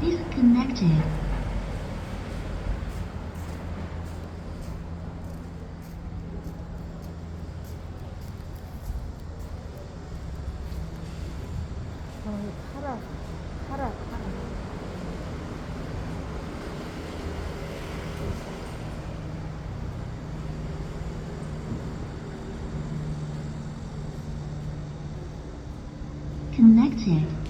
disconnected. 팔아, 팔아, 팔아. Connected.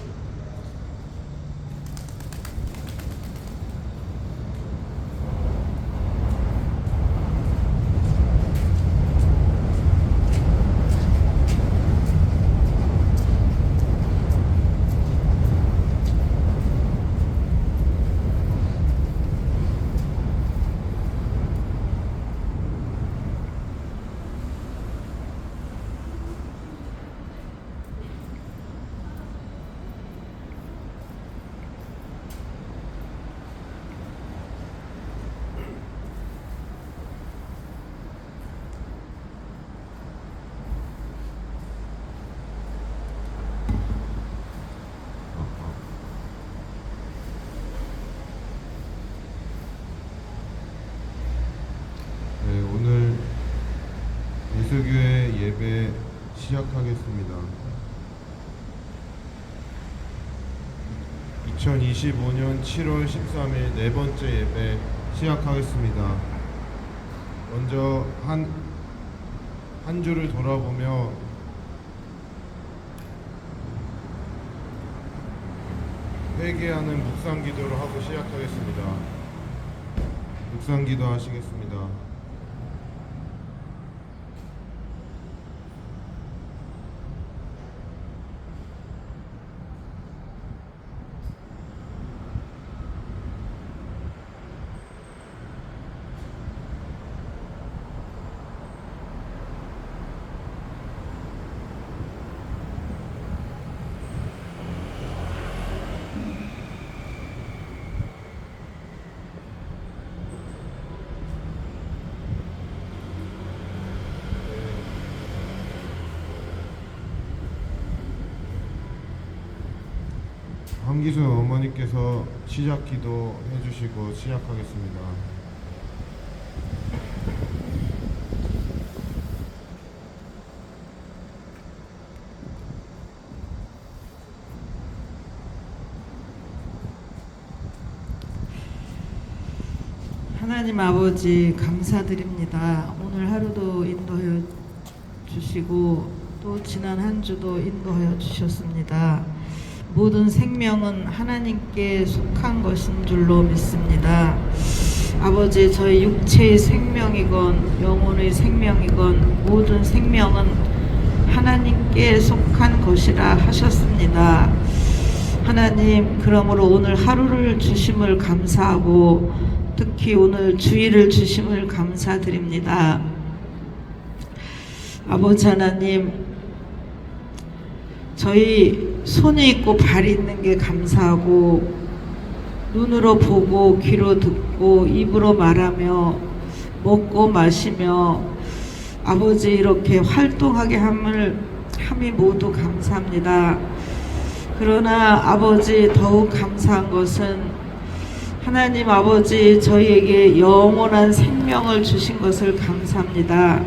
네, 오늘 예수교회 예배 시작하겠습니다. 2025년 7월 13일 네 번째 예배 시작하겠습니다. 먼저 한 주를 돌아보며 회개하는 묵상 기도를 하고 시작하겠습니다. 묵상 기도 하시겠습니다. 황기순 어머니께서 시작 기도 해주시고 시작하겠습니다. 하나님 아버지 감사드립니다. 오늘 하루도 인도하여 주시고 또 지난 한 주도 인도하여 주셨습니다. 모든 생명은 하나님께 속한 것인 줄로 믿습니다. 아버지, 저희 육체의 생명이건 영혼의 생명이건 모든 생명은 하나님께 속한 것이라 하셨습니다. 하나님, 그러므로 오늘 하루를 주심을 감사하고 특히 오늘 주일을 주심을 감사드립니다. 아버지 하나님, 저희 손이 있고 발이 있는 게 감사하고 눈으로 보고 귀로 듣고 입으로 말하며 먹고 마시며 아버지 이렇게 활동하게 함이 모두 감사합니다. 그러나 아버지 더욱 감사한 것은 하나님 아버지 저희에게 영원한 생명을 주신 것을 감사합니다.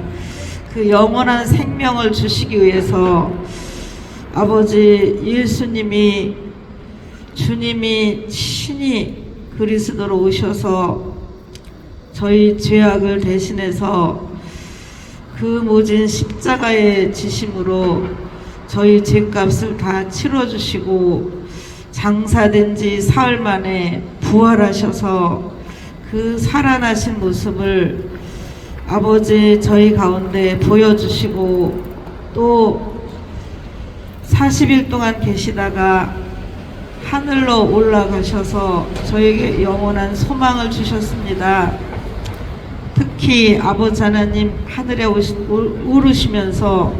그 영원한 생명을 주시기 위해서 아버지 예수님이 주님이 친히 그리스도로 오셔서 저희 죄악을 대신해서 그 모진 십자가의 지심으로 저희 죄값을 다 치러주시고 장사된 지 사흘 만에 부활하셔서 그 살아나신 모습을 아버지 저희 가운데 보여주시고 또 40일 동안 계시다가 하늘로 올라가셔서 저에게 영원한 소망을 주셨습니다. 특히 아버지 하나님 하늘에 오르시면서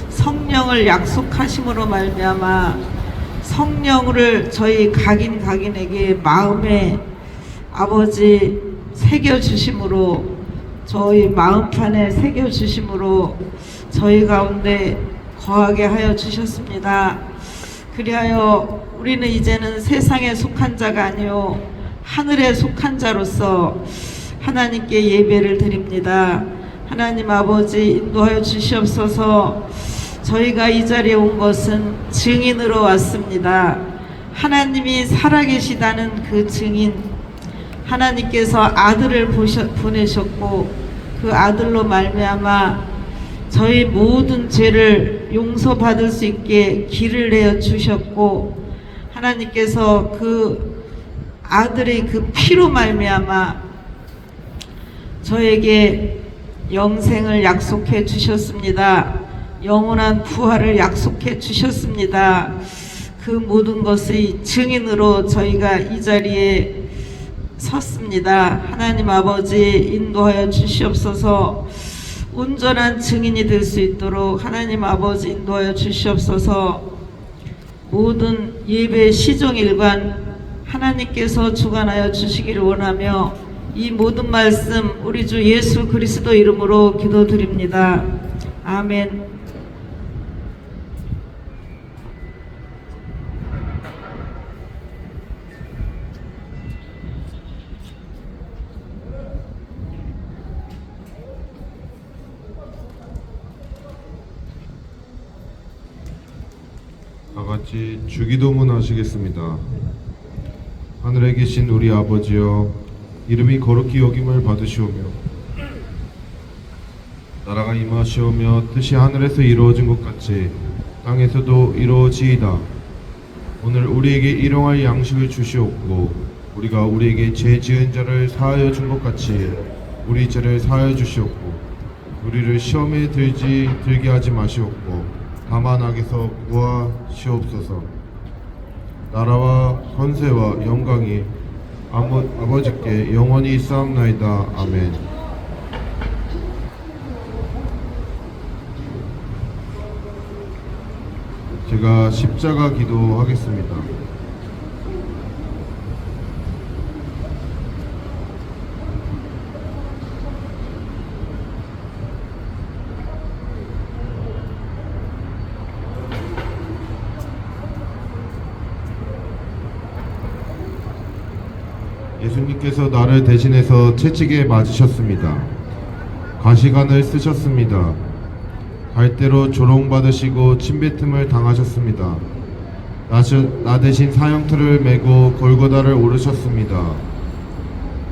성령을 약속하심으로 말미암아 성령을 저희 각인에게 마음에 아버지 새겨주심으로 저희 마음판에 새겨주심으로 저희 가운데 거하게 하여 주셨습니다. 그리하여 우리는 이제는 세상에 속한 자가 아니요 하늘에 속한 자로서 하나님께 예배를 드립니다. 하나님 아버지 인도하여 주시옵소서. 저희가 이 자리에 온 것은 증인으로 왔습니다. 하나님이 살아계시다는 그 증인, 하나님께서 아들을 보내셨고 그 아들로 말미암아 저희 모든 죄를 용서받을 수 있게 길을 내어 주셨고, 하나님께서 그 아들의 그 피로 말미암아 저에게 영생을 약속해 주셨습니다. 영원한 부활을 약속해 주셨습니다. 그 모든 것의 증인으로 저희가 이 자리에 섰습니다. 하나님 아버지 인도하여 주시옵소서. 온전한 증인이 될 수 있도록 하나님 아버지 인도하여 주시옵소서. 모든 예배 시종일관 하나님께서 주관하여 주시기를 원하며 이 모든 말씀 우리 주 예수 그리스도 이름으로 기도드립니다. 아멘. 다 같이 주기도문 하시겠습니다. 하늘에 계신 우리 아버지여, 이름이 거룩히 여김을 받으시오며 나라가 임하시오며 뜻이 하늘에서 이루어진 것 같이 땅에서도 이루어지이다. 오늘 우리에게 일용할 양식을 주시옵고 우리가 우리에게 죄 지은 자를 사하여 준 것 같이 우리 죄를 사하여 주시옵고 우리를 시험에 들게 하지 마시옵고 다만 악에서 구하시옵소서. 나라와 권세와 영광이 아버지께 영원히 있사옵나이다. 아멘. 제가 십자가 기도하겠습니다. 예수님께서 나를 대신해서 채찍에 맞으셨습니다. 가시관을 쓰셨습니다. 갈대로 조롱받으시고 침뱉음을 당하셨습니다. 나 대신 사형틀을 메고 골고다를 오르셨습니다.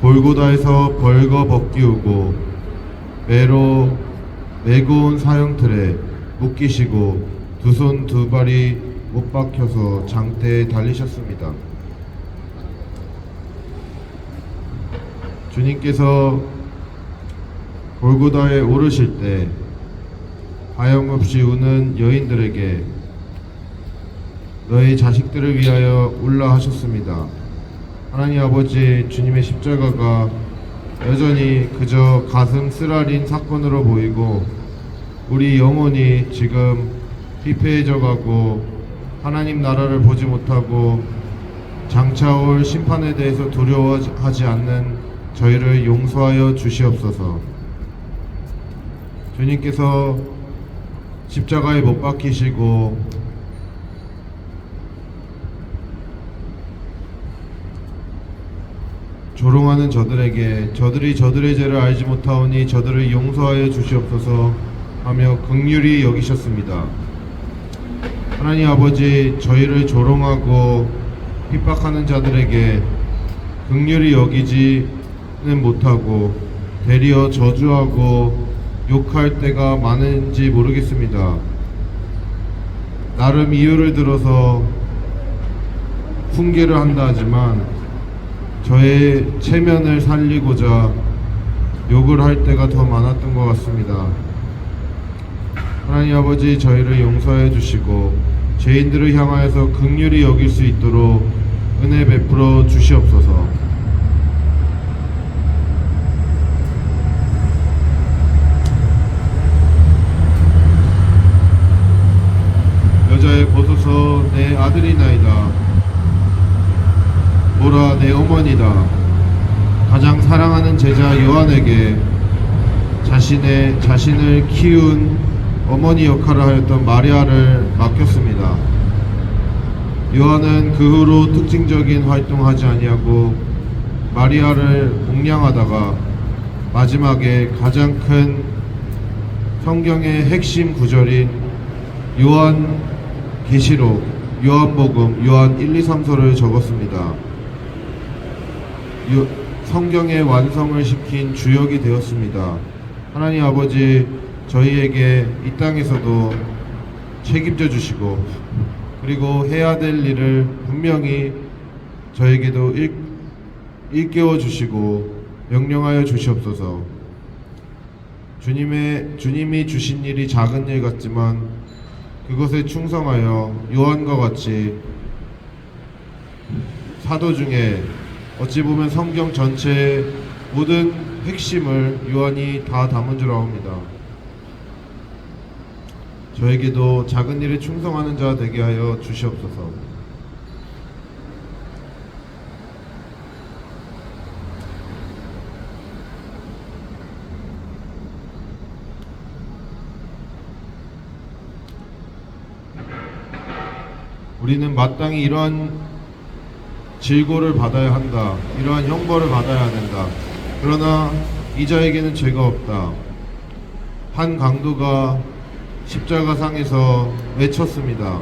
골고다에서 벌거 벗기우고 매로 메고 온 사형틀에 묶이시고 두 손 두 발이 못 박혀서 장대에 달리셨습니다. 주님께서 골고다에 오르실 때 하염없이 우는 여인들에게 너희 자식들을 위하여 울라 하셨습니다. 하나님 아버지, 주님의 십자가가 여전히 그저 가슴 쓰라린 사건으로 보이고 우리 영혼이 지금 피폐해져 가고 하나님 나라를 보지 못하고 장차올 심판에 대해서 두려워하지 않는 저희를 용서하여 주시옵소서. 주님께서 십자가에 못 박히시고 조롱하는 저들에게 저들이 저들의 죄를 알지 못하오니 저들을 용서하여 주시옵소서 하며 긍휼히 여기셨습니다. 하나님 아버지, 저희를 조롱하고 핍박하는 자들에게 긍휼히 여기지는 못하고 되리어 저주하고 욕할 때가 많은지 모르겠습니다. 나름 이유를 들어서 훈계를 한다 하지만 저의 체면을 살리고자 욕을 할 때가 더 많았던 것 같습니다. 하나님 아버지, 저희를 용서해 주시고 죄인들을 향하여서 긍휼히 여길 수 있도록 은혜 베풀어 주시옵소서. 여자의 보소서 내 아들이나이다. 보라 내 어머니다. 가장 사랑하는 제자 요한에게 자신을 키운 어머니 역할을 하였던 마리아를 맡겼습니다. 요한은 그 후로 특징적인 활동하지 아니하고 마리아를 공양하다가 마지막에 가장 큰 성경의 핵심 구절인 요한계시록, 요한복음, 요한 1, 2, 3서를 적었습니다. 성경의 완성을 시킨 주역이 되었습니다. 하나님 아버지, 저희에게 이 땅에서도 책임져 주시고 그리고 해야 될 일을 분명히 저에게도 일깨워 주시고 명령하여 주시옵소서. 주님이 주신 일이 작은 일 같지만 그것에 충성하여 요한과 같이 사도 중에 어찌 보면 성경 전체의 모든 핵심을 요한이 다 담은 줄 아옵니다. 저에게도 작은 일에 충성하는 자 되게 하여 주시옵소서. 우리는 마땅히 이러한 질고를 받아야 한다. 이러한 형벌을 받아야 된다. 그러나 이 자에게는 죄가 없다. 한 강도가 십자가상에서 외쳤습니다.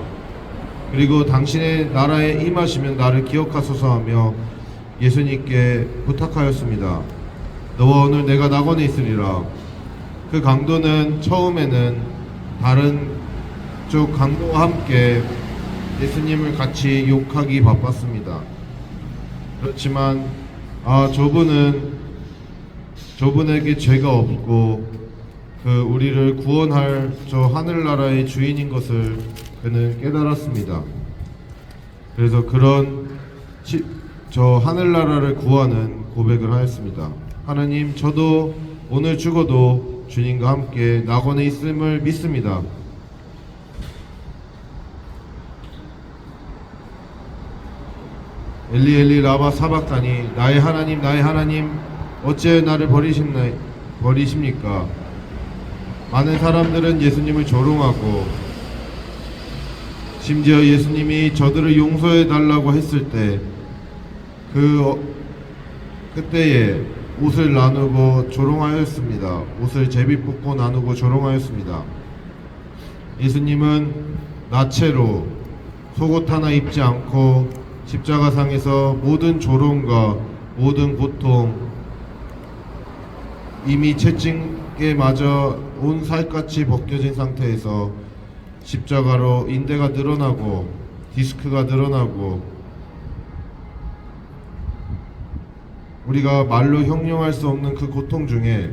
그리고 당신의 나라에 임하시면 나를 기억하소서 하며 예수님께 부탁하였습니다. 너와 오늘 내가 낙원에 있으리라. 그 강도는 처음에는 다른 쪽 강도와 함께 예수님을 같이 욕하기 바빴습니다. 그렇지만 저분에게 죄가 없고 우리를 구원할 저 하늘나라의 주인인 것을 그는 깨달았습니다. 그래서 저 하늘나라를 구하는 고백을 하였습니다. 하나님, 저도 오늘 죽어도 주님과 함께 낙원에 있음을 믿습니다. 엘리 엘리 라마 사박다니, 나의 하나님 어찌 나를 버리십니까? 많은 사람들은 예수님을 조롱하고 심지어 예수님이 저들을 용서해 달라고 했을 때 그때에 옷을 나누고 조롱하였습니다. 옷을 제비 뽑고 나누고 조롱하였습니다. 예수님은 나체로 속옷 하나 입지 않고 십자가상에서 모든 조롱과 모든 고통, 이미 채찍에 맞아 온 살갗이 벗겨진 상태에서 십자가로 인대가 늘어나고 디스크가 늘어나고 우리가 말로 형용할 수 없는 그 고통 중에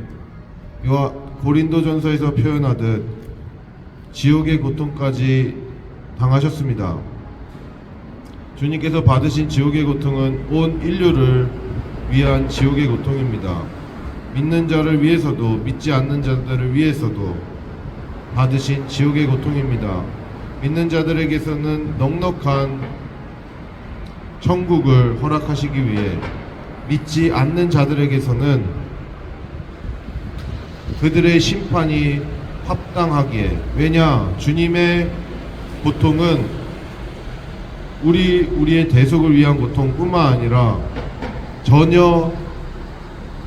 고린도전서에서 표현하듯 지옥의 고통까지 당하셨습니다. 주님께서 받으신 지옥의 고통은 온 인류를 위한 지옥의 고통입니다. 믿는 자를 위해서도 믿지 않는 자들을 위해서도 받으신 지옥의 고통입니다. 믿는 자들에게서는 넉넉한 천국을 허락하시기 위해 믿지 않는 자들에게서는 그들의 심판이 합당하기에, 왜냐, 주님의 고통은 우리의 대속을 위한 고통뿐만 아니라 전혀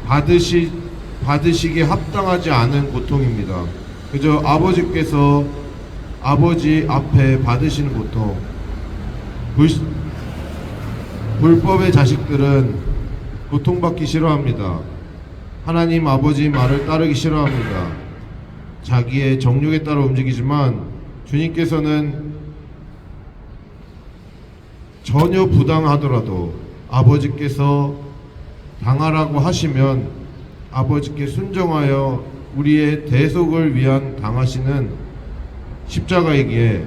받으시기에 합당하지 않은 고통입니다. 그저 아버지께서 아버지 앞에 받으시는 고통. 불법의 자식들은 고통받기 싫어합니다. 하나님 아버지 말을 따르기 싫어합니다. 자기의 정욕에 따라 움직이지만 주님께서는 전혀 부당하더라도 아버지께서 당하라고 하시면 아버지께 순종하여 우리의 대속을 위한 당하시는 십자가이기에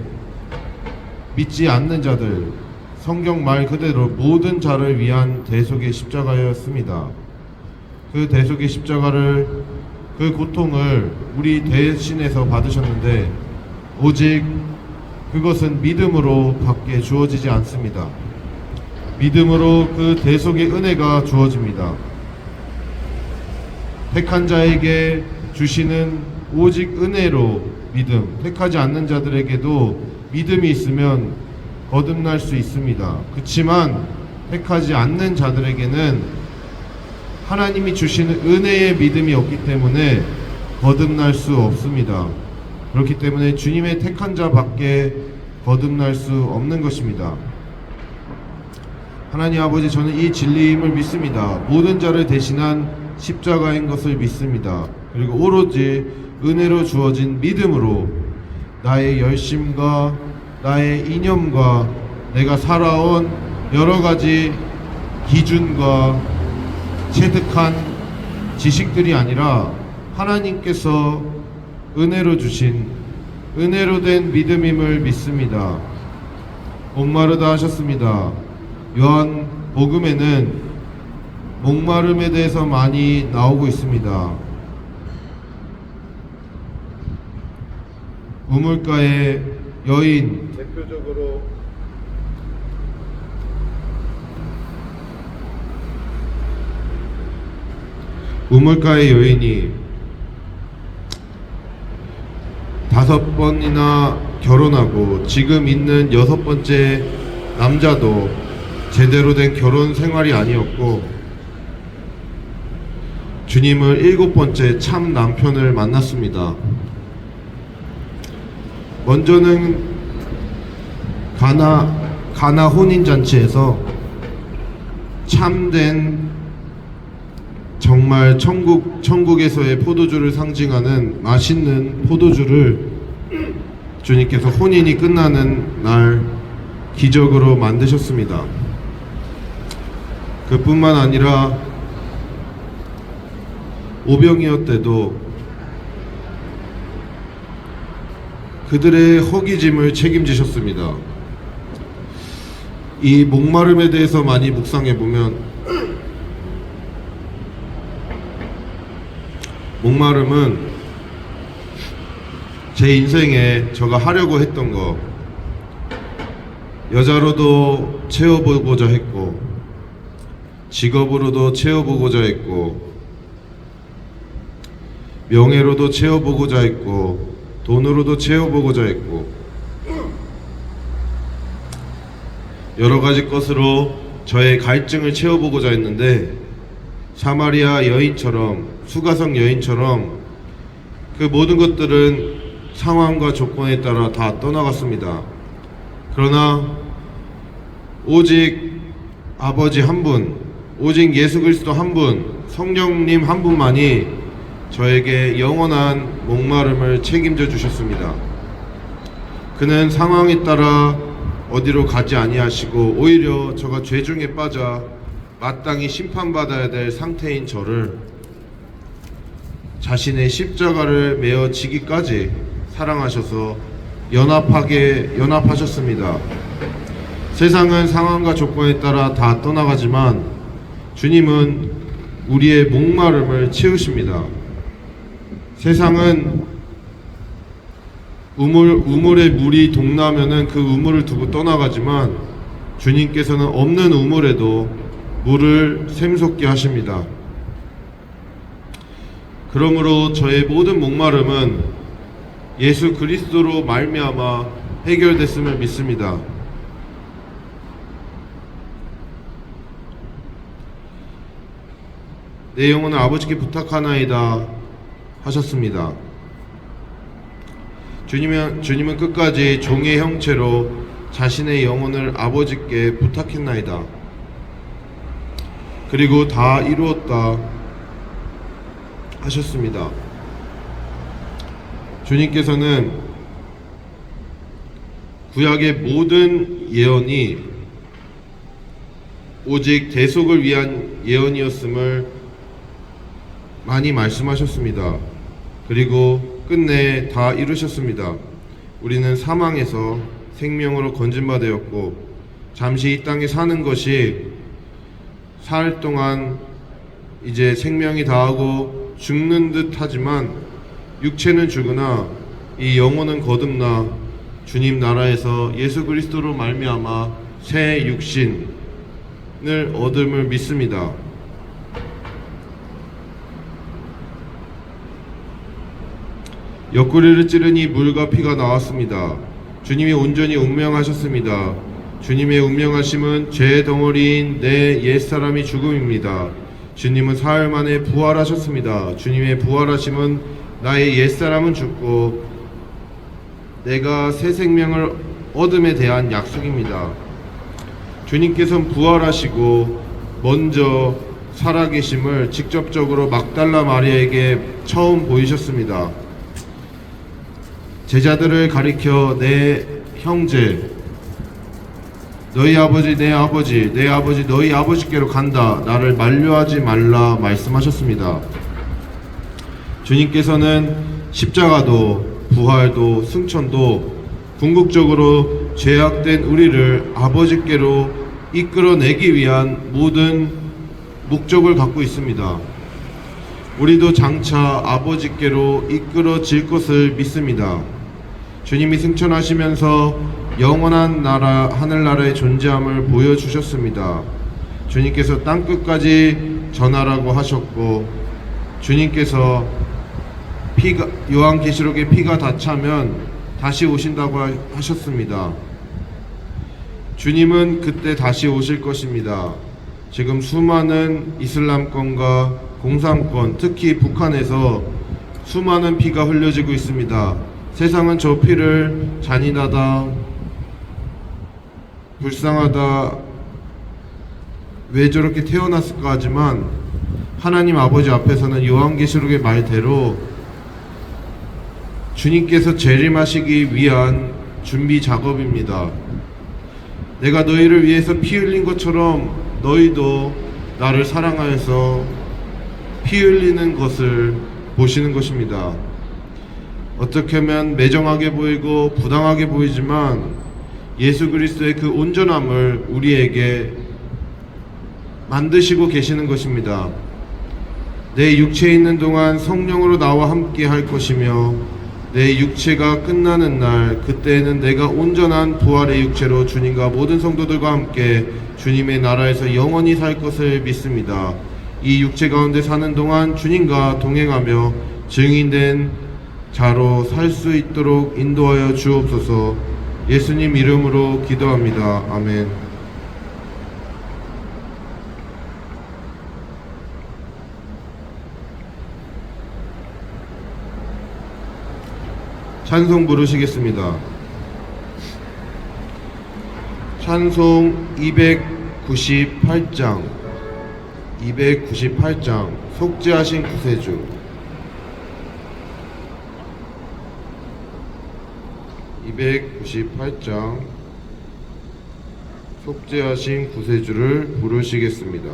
믿지 않는 자들, 성경 말 그대로 모든 자를 위한 대속의 십자가였습니다. 그 대속의 십자가를, 그 고통을 우리 대신해서 받으셨는데 오직 그것은 믿음으로 밖에 주어지지 않습니다. 믿음으로 그 대속의 은혜가 주어집니다. 택한 자에게 주시는 오직 은혜로 믿음, 택하지 않는 자들에게도 믿음이 있으면 거듭날 수 있습니다. 그치만 택하지 않는 자들에게는 하나님이 주시는 은혜의 믿음이 없기 때문에 거듭날 수 없습니다. 그렇기 때문에 주님의 택한 자밖에 거듭날 수 없는 것입니다. 하나님 아버지, 저는 이 진리임을 믿습니다. 모든 자를 대신한 십자가인 것을 믿습니다. 그리고 오로지 은혜로 주어진 믿음으로 나의 열심과 나의 이념과 내가 살아온 여러 가지 기준과 체득한 지식들이 아니라 하나님께서 은혜로 주신 은혜로 된 믿음임을 믿습니다. 목마르다 하셨습니다. 요한 복음에는 목마름에 대해서 많이 나오고 있습니다. 우물가의 여인, 대표적으로 우물가의 여인이 5번이나 결혼하고 지금 있는 6번째 남자도 제대로 된 결혼 생활이 아니었고 주님을 7번째 참 남편을 만났습니다. 먼저는 가나 혼인잔치에서 참된 정말 천국에서의 포도주를 상징하는 맛있는 포도주를 주님께서 혼인이 끝나는 날 기적으로 만드셨습니다. 그뿐만 아니라 오병이어 때도 그들의 허기짐을 책임지셨습니다. 이 목마름에 대해서 많이 묵상해보면 목마름은 제 인생에 제가 하려고 했던 거 여자로도 채워보고자 했고 직업으로도 채워보고자 했고 명예로도 채워보고자 했고 돈으로도 채워보고자 했고 여러 가지 것으로 저의 갈증을 채워보고자 했는데 사마리아 여인처럼 수가성 여인처럼 그 모든 것들은 상황과 조건에 따라 다 떠나갔습니다. 그러나 오직 아버지 한 분, 오직 예수 그리스도 한 분, 성령님 한 분만이 저에게 영원한 목마름을 책임져 주셨습니다. 그는 상황에 따라 어디로 가지 아니하시고 오히려 저가 죄 중에 빠져 마땅히 심판받아야 될 상태인 저를 자신의 십자가를 메어 지기까지 사랑하셔서 연합하셨습니다. 세상은 상황과 조건에 따라 다 떠나가지만 주님은 우리의 목마름을 채우십니다. 세상은 우물에 물이 동나면은 그 우물을 두고 떠나가지만 주님께서는 없는 우물에도 물을 샘솟게 하십니다. 그러므로 저의 모든 목마름은 예수 그리스도로 말미암아 해결됐음을 믿습니다. 내 영혼을 아버지께 부탁하나이다 하셨습니다. 주님은 끝까지 종의 형체로 자신의 영혼을 아버지께 부탁했나이다. 그리고 다 이루었다 하셨습니다. 주님께서는 구약의 모든 예언이 오직 대속을 위한 예언이었음을 많이 말씀하셨습니다. 그리고 끝내 다 이루셨습니다. 우리는 사망에서 생명으로 건진바 되었고 잠시 이 땅에 사는 것이 살 동안 이제 생명이 다하고 죽는 듯 하지만 육체는 죽으나 이 영혼은 거듭나 주님 나라에서 예수 그리스도로 말미암아 새 육신을 얻음을 믿습니다. 옆구리를 찌르니 물과 피가 나왔습니다. 주님이 온전히 운명하셨습니다. 주님의 운명하심은 죄 덩어리인 내 옛사람이 죽음입니다. 주님은 사흘 만에 부활하셨습니다. 주님의 부활하심은 나의 옛사람은 죽고 내가 새 생명을 얻음에 대한 약속입니다. 주님께서는 부활하시고 먼저 살아계심을 직접적으로 막달라 마리아에게 처음 보이셨습니다. 제자들을 가리켜 내 형제, 너희 아버지 내 아버지, 내 아버지 너희 아버지께로 간다, 나를 만류하지 말라 말씀하셨습니다. 주님께서는 십자가도 부활도 승천도 궁극적으로 죄악된 우리를 아버지께로 이끌어내기 위한 모든 목적을 갖고 있습니다. 우리도 장차 아버지께로 이끌어질 것을 믿습니다. 주님이 승천하시면서 영원한 나라, 하늘나라의 존재함을 보여주셨습니다. 주님께서 땅끝까지 전하라고 하셨고, 주님께서 요한계시록에 피가 다 차면 다시 오신다고 하셨습니다. 주님은 그때 다시 오실 것입니다. 지금 수많은 이슬람권과 공산권, 특히 북한에서 수많은 피가 흘려지고 있습니다. 세상은 저 피를 잔인하다, 불쌍하다, 왜 저렇게 태어났을까 하지만 하나님 아버지 앞에서는 요한계시록의 말대로 주님께서 재림하시기 위한 준비 작업입니다. 내가 너희를 위해서 피 흘린 것처럼 너희도 나를 사랑하여서 피 흘리는 것을 보시는 것입니다. 어떻게 하면 매정하게 보이고 부당하게 보이지만 예수 그리스도의 그 온전함을 우리에게 만드시고 계시는 것입니다. 내 육체에 있는 동안 성령으로 나와 함께 할 것이며 내 육체가 끝나는 날, 그때에는 내가 온전한 부활의 육체로 주님과 모든 성도들과 함께 주님의 나라에서 영원히 살 것을 믿습니다. 이 육체 가운데 사는 동안 주님과 동행하며 증인된 자로 살 수 있도록 인도하여 주옵소서. 예수님 이름으로 기도합니다. 아멘. 찬송 부르시겠습니다. 찬송 298장 속죄하신 구세주. 298장 속죄하신 구세주를 부르시겠습니다.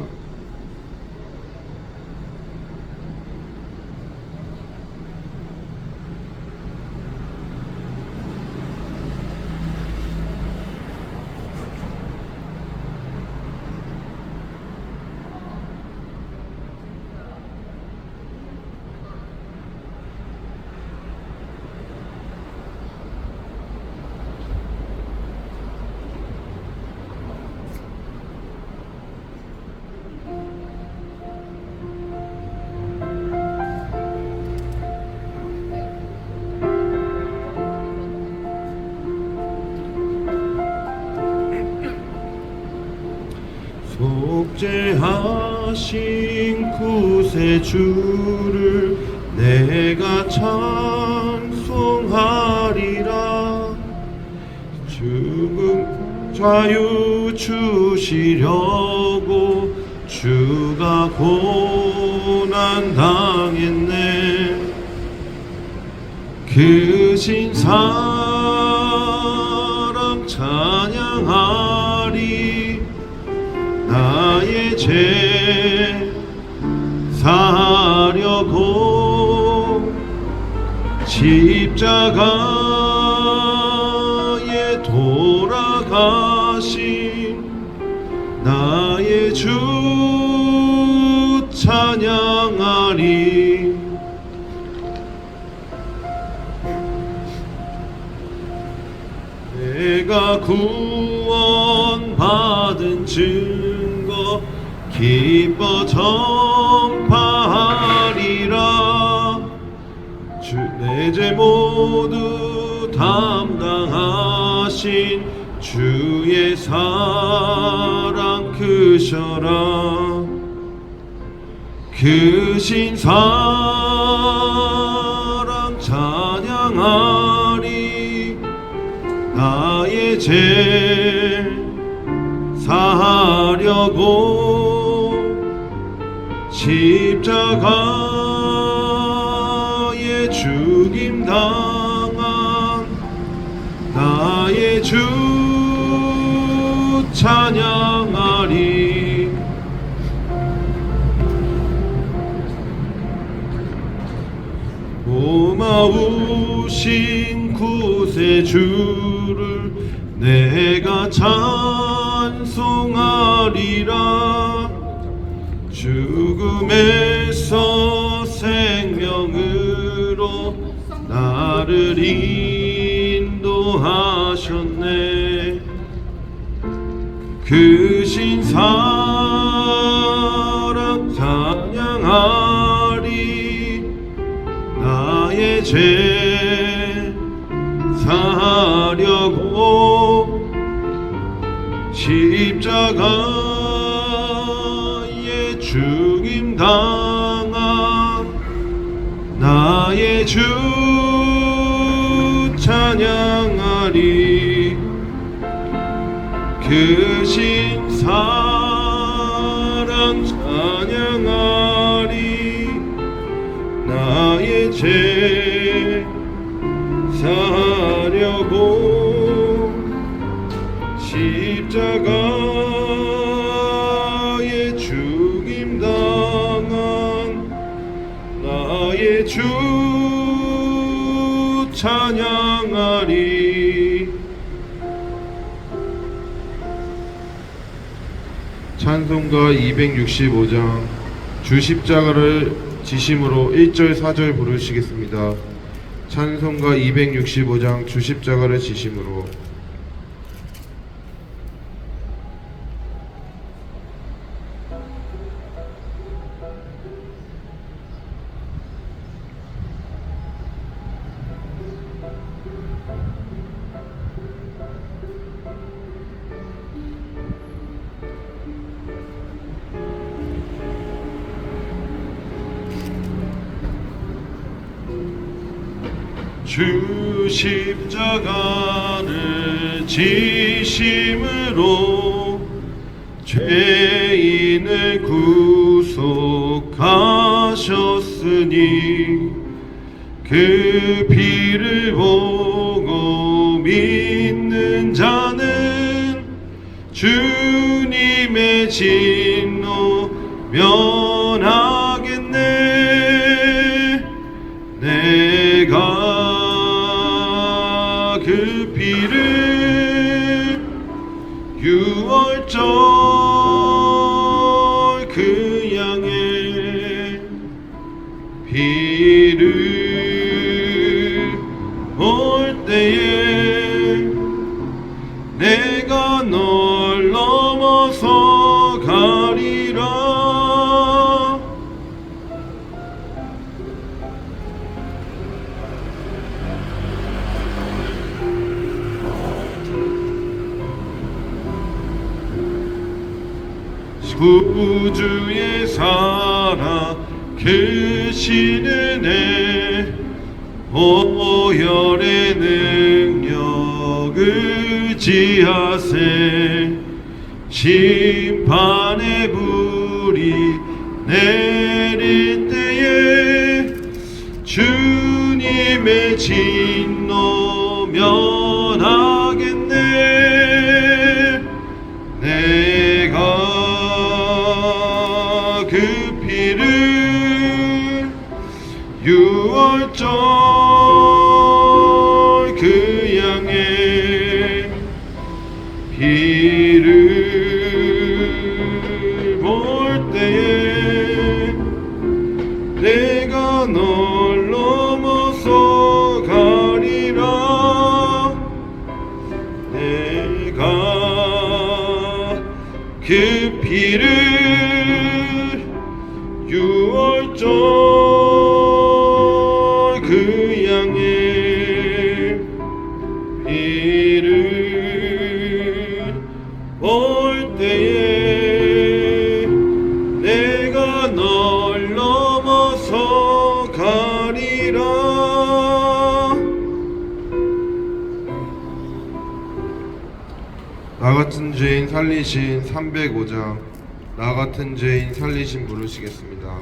속죄하신 구세주를 내가 찬송하리라. 죽음 자유 주시려고 주가 고난 당했네. 그 신 사랑 찬양하리. 나의 죄 사하려고 십자가에 돌아가신 나의 주 찬양하리. 내가 구원받은 증거 기뻐 전파하리라. 내 죄 모두 담당하신 주의 사랑 크셔라. 크신 사랑 찬양하리. 나의 죄 사하려고 십자가에 죽임 당한 나의 주 찬양하리. 고마우신 구세주를 내가 찬송하리라. 죽음에서 생명으로 나를 인도하셨네. 크신 사랑 찬양하리. 나의 죄 사하려고 십자가에 죽임 당한 나의 주 찬양하리. 크신 사랑 찬양하리. 나의 죄 사하려고 십자가에 죽임 당한 나의 주 찬양하리. 찬송가 265장 주 십자가를 지심으로 1절 4절 부르시겠습니다. 찬송가 265장 주 십자가를 지심으로. 주 십자가를 지심으로 죄인을 구속하셨으니 그 피를 보고 믿는 자는 주님의 진노 면하겠네. 내가 그 피를 유월절 그 양의 피를 볼 때에 내가 널 넘어서 가리라. 구주의 사랑 크신 은혜 보혈의 능력을 지하세. 심판의 불이 내릴 때에 주님의 진노 면하겠네. 내가 그 피를 유월절 그 양의 피를 볼 때에 내가 널 넘어서 가리라. 내가 그 피를 유월절 그 양의 피를 나 같은 죄인 살리신 305장 나 같은 죄인 살리신 부르시겠습니다.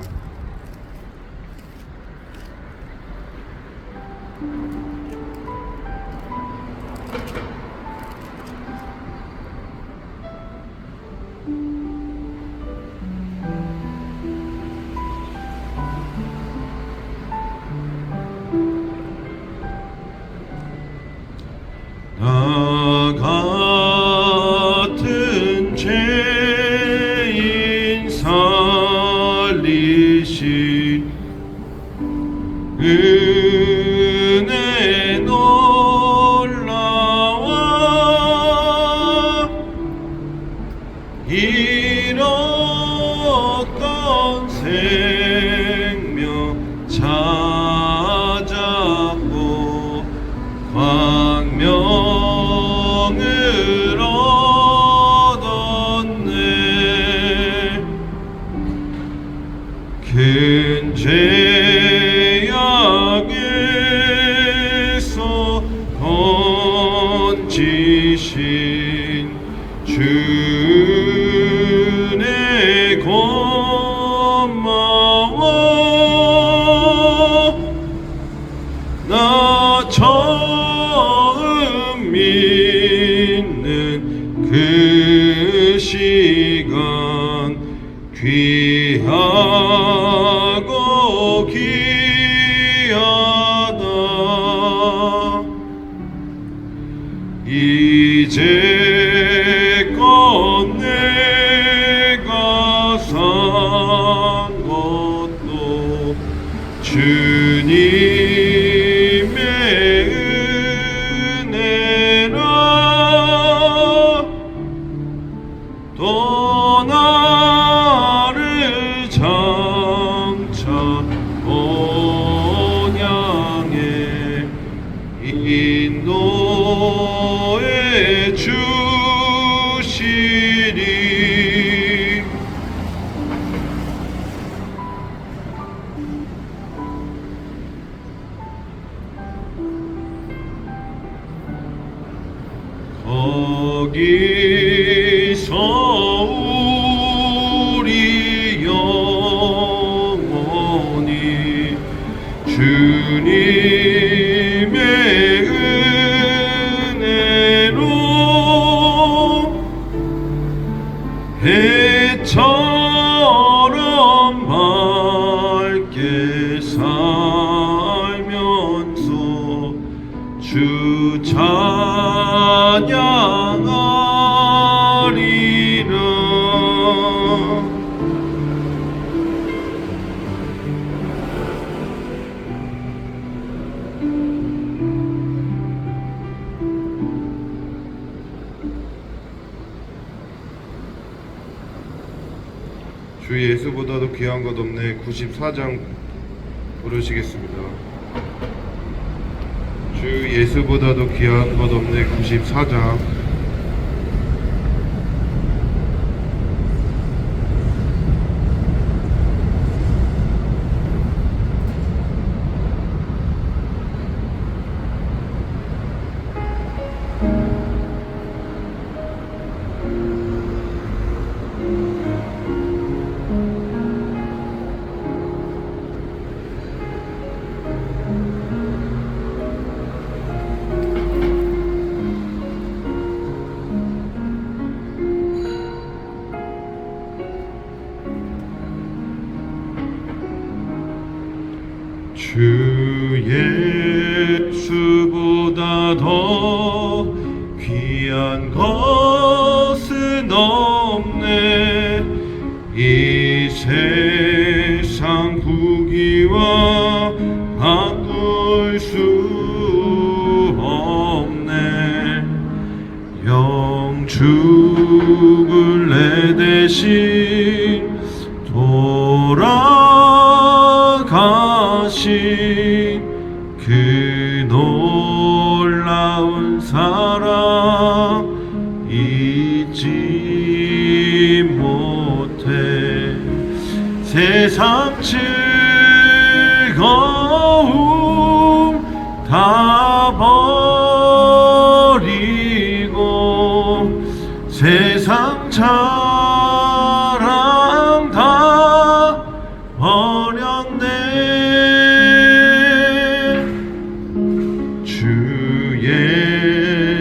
나 같은 죄인 살리신 은혜 놀라워 잃었던 생명 찾았고 광명을 얻었네. 큰 죄악에서 건지신 주의 고마워. 나 처음 믿는 그 시간 귀하고 귀하다. 이제껏 내가 산 것도 주님의 은혜라. 또 나를 장차 본향에 인도해 주시리. 거기서 우리 영혼이 주님의 은혜로 해처럼 밝게 살면서 주 찬양하리라. 주 예수보다도 귀한 것 없네 94장 부르시겠습니다. 주 예수보다도 귀한 것 없네 94장. 주 예수보다 더 귀한 것은 없네. 이 세상 후기와 바꿀 수 없네. 영죽을 내 대신 돌아가신 그 놀라운 사랑 잊지 못해. 세상 즐거움 다 버리고 세상 자랑 다 버렸네. 주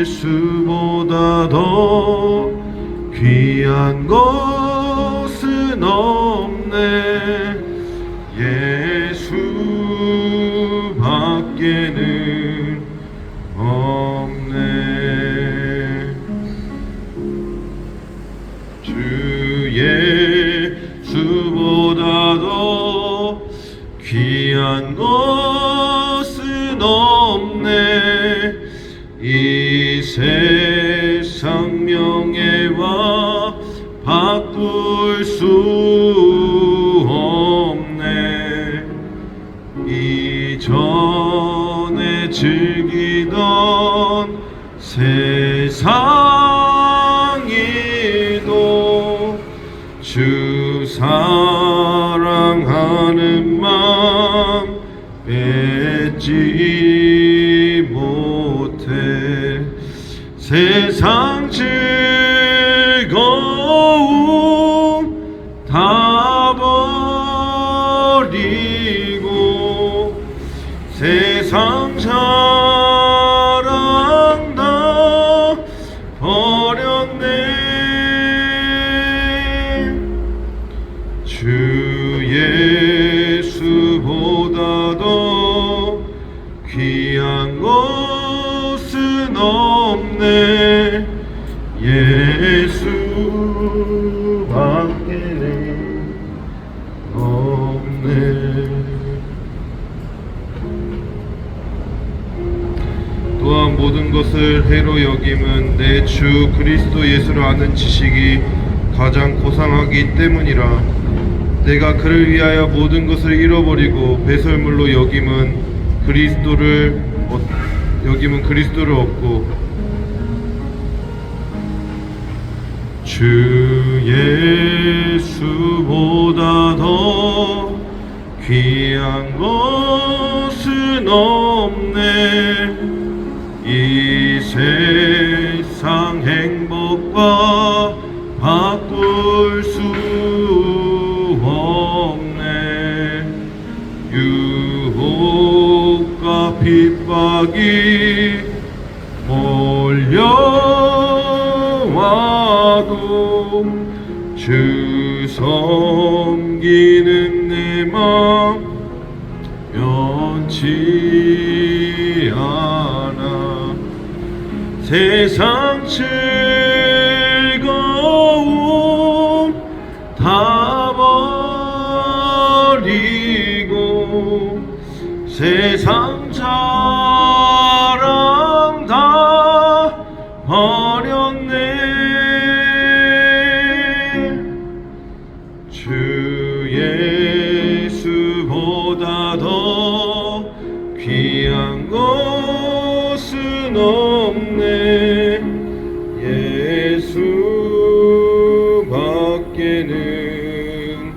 예수보다 더 귀한 것은 없네. 예수밖에는 없네. 주 예수보다 더 귀한 것은 없네. 이 세상 명예와 바꿀 수 없네. 이전에 즐기던 세상이도 주 사랑하는 마음 뺏지 못해. 세상 즐거움 다 버리고 세상 자랑 다 버렸네. 주 예수보다 더 귀한 것은 없네. 예수밖에는 없네. 또한 모든 것을 해로 여김은 내 주 그리스도 예수를 아는 지식이 가장 고상하기 때문이라. 내가 그를 위하여 모든 것을 잃어버리고 배설물로 여김은 그리스도를 얻고 주 예수보다 더 귀한 것은 없네. 이 세상 행복과 바꿀 수 없네. 유혹과 핍박이 몰려와도 주 섬기는 내 마음 변치 않아. 세상 즐거움 다 버리고 세상 자랑 다 버렸네. 주 예수보다 더 귀한 것은 없네. 예수밖에는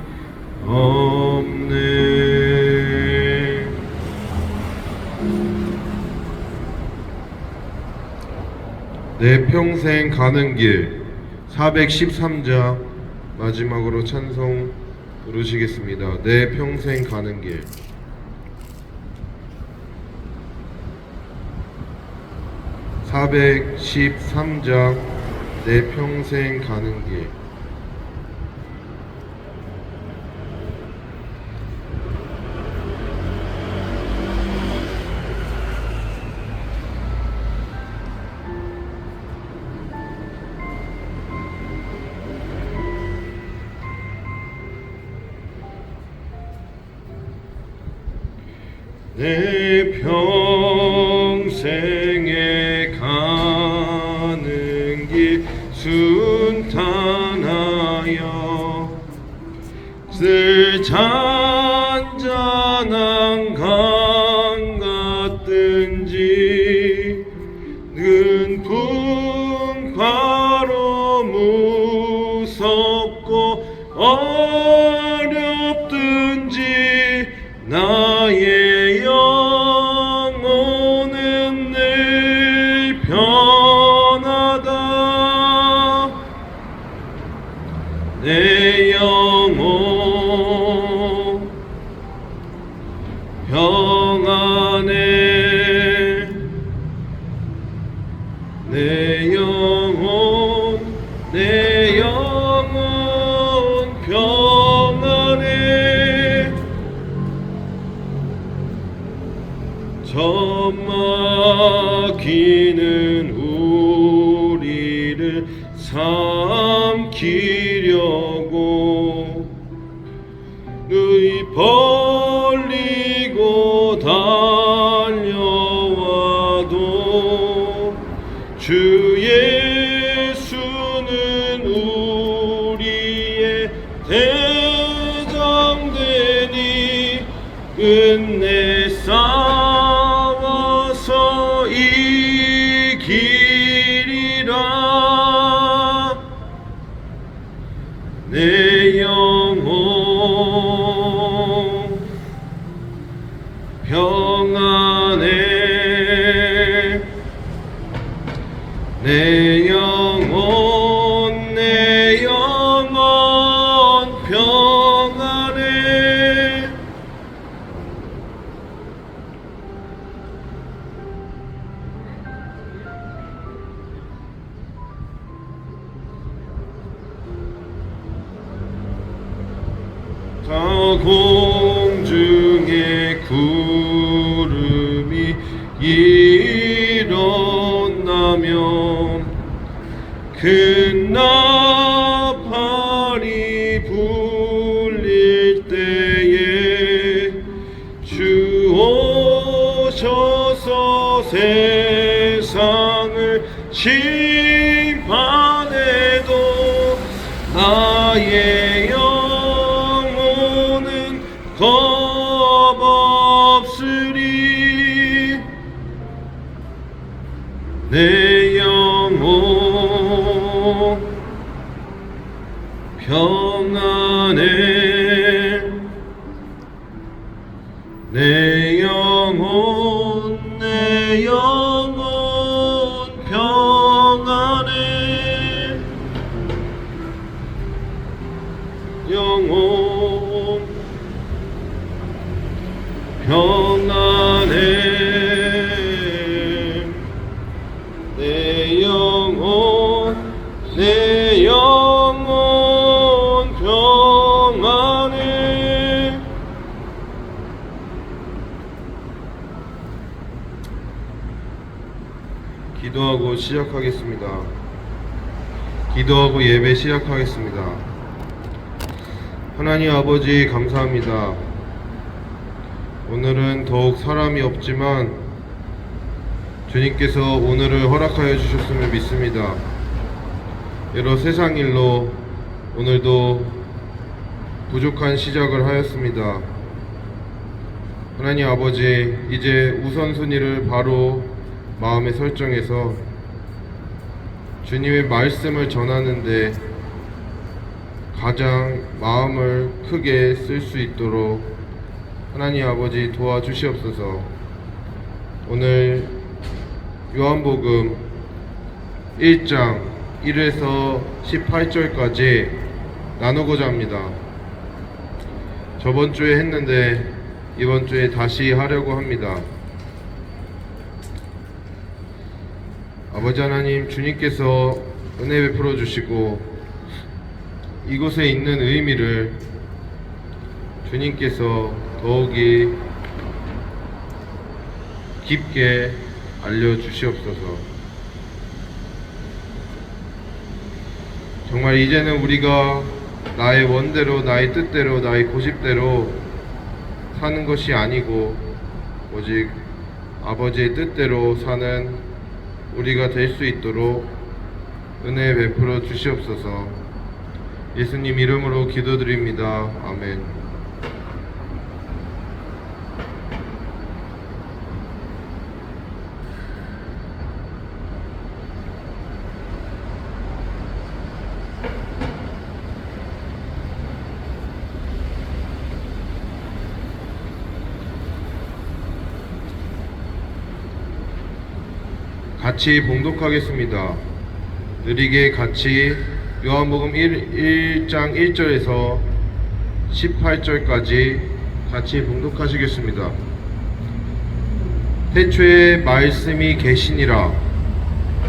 없네. 내 평생 가는 길 413장 마지막으로 찬송 부르시겠습니다. 내 평생 가는 길. (413장) 내 평생 가는 길. 내 평생에 가는 길 순탄하여 쓸 잔잔한 강 같든지 는 풍파로 무섭고 어렵든지 나의 영혼은 늘 편하다. 삼키려고 너희 벌리고 달려와도 주 예수는 우리의 대장되니 끝내 싸워서 이기리라. 내 영혼 평안해. 내 영혼 내 영혼 평안해. 다 공중에 구름이 일어나면 큰 나팔이 불릴 때에 주 오셔서 세상을 심판해도 나의 영혼은 겁없으리. 내 영혼 평안해. 내 영혼 내 영혼 평안해. 영혼 평안해. 내 영혼 내 영혼 평안해. 기도하고 시작하겠습니다. 기도하고 예배 시작하겠습니다. 하나님 아버지 감사합니다. 오늘은 더욱 사람이 없지만 주님께서 오늘을 허락하여 주셨음을 믿습니다. 여러 세상 일로 오늘도 부족한 시작을 하였습니다. 하나님 아버지, 이제 우선순위를 바로 마음에 설정해서 주님의 말씀을 전하는데 가장 마음을 크게 쓸 수 있도록 하나님 아버지 도와주시옵소서. 오늘 요한복음 1장 1에서 18절까지 나누고자 합니다. 저번 주에 했는데 이번 주에 다시 하려고 합니다. 아버지 하나님, 주님께서 은혜 베풀어 주시고 이곳에 있는 의미를 주님께서 더욱이 깊게 알려주시옵소서. 정말 이제는 우리가 나의 원대로, 나의 뜻대로, 나의 고집대로 사는 것이 아니고 오직 아버지의 뜻대로 사는 우리가 될 수 있도록 은혜 베풀어 주시옵소서. 예수님 이름으로 기도드립니다. 아멘. 같이 봉독하겠습니다. 느리게 같이 요한복음 1장 1절에서 18절까지 같이 봉독하시겠습니다. 태초에 말씀이 계시니라.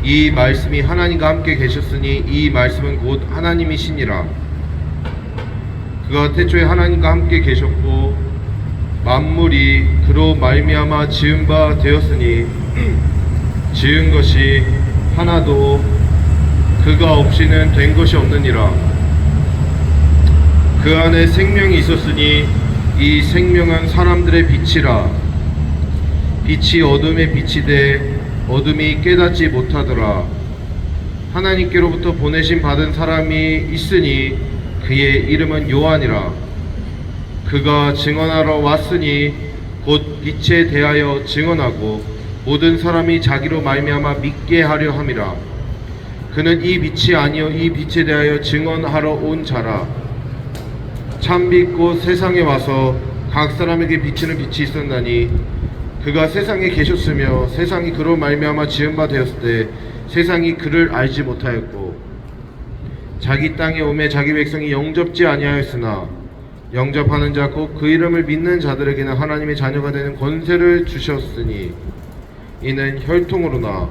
이 말씀이 하나님과 함께 계셨으니 이 말씀은 곧 하나님이시니라. 그가 태초에 하나님과 함께 계셨고 만물이 그로 말미암아 지은 바 되었으니 지은 것이 하나도 그가 없이는 된 것이 없느니라. 그 안에 생명이 있었으니 이 생명은 사람들의 빛이라. 빛이 어둠에 비치되 어둠이 깨닫지 못하더라. 하나님께로부터 보내심 받은 사람이 있으니 그의 이름은 요한이라. 그가 증언하러 왔으니 곧 빛에 대하여 증언하고 모든 사람이 자기로 말미암아 믿게 하려 함이라. 그는 이 빛이 아니요 이 빛에 대하여 증언하러 온 자라. 참빛 곧 세상에 와서 각 사람에게 비치는 빛이 있었나니 그가 세상에 계셨으며 세상이 그로 말미암아 지은 바 되었을 때 세상이 그를 알지 못하였고 자기 땅에 오매 자기 백성이 영접지 아니하였으나 영접하는 자 곧 그 이름을 믿는 자들에게는 하나님의 자녀가 되는 권세를 주셨으니 이는 혈통으로나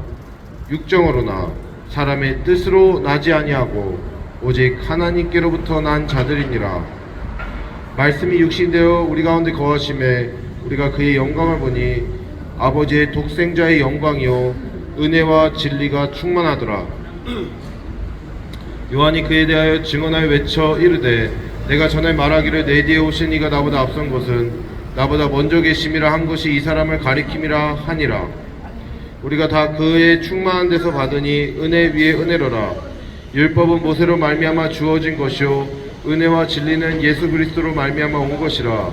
육정으로나 사람의 뜻으로 나지 아니하고 오직 하나님께로부터 난 자들이니라. 말씀이 육신되어 우리 가운데 거하심에 우리가 그의 영광을 보니 아버지의 독생자의 영광이요 은혜와 진리가 충만하더라. 요한이 그에 대하여 증언하여 외쳐 이르되 내가 전에 말하기를 내 뒤에 오신 이가 나보다 앞선 것은 나보다 먼저 계심이라 한 것이 이 사람을 가리킴이라 하니라. 우리가 다 그의 충만한 데서 받으니 은혜 위에 은혜로라. 율법은 모세로 말미암아 주어진 것이요 은혜와 진리는 예수 그리스도로 말미암아 온 것이라.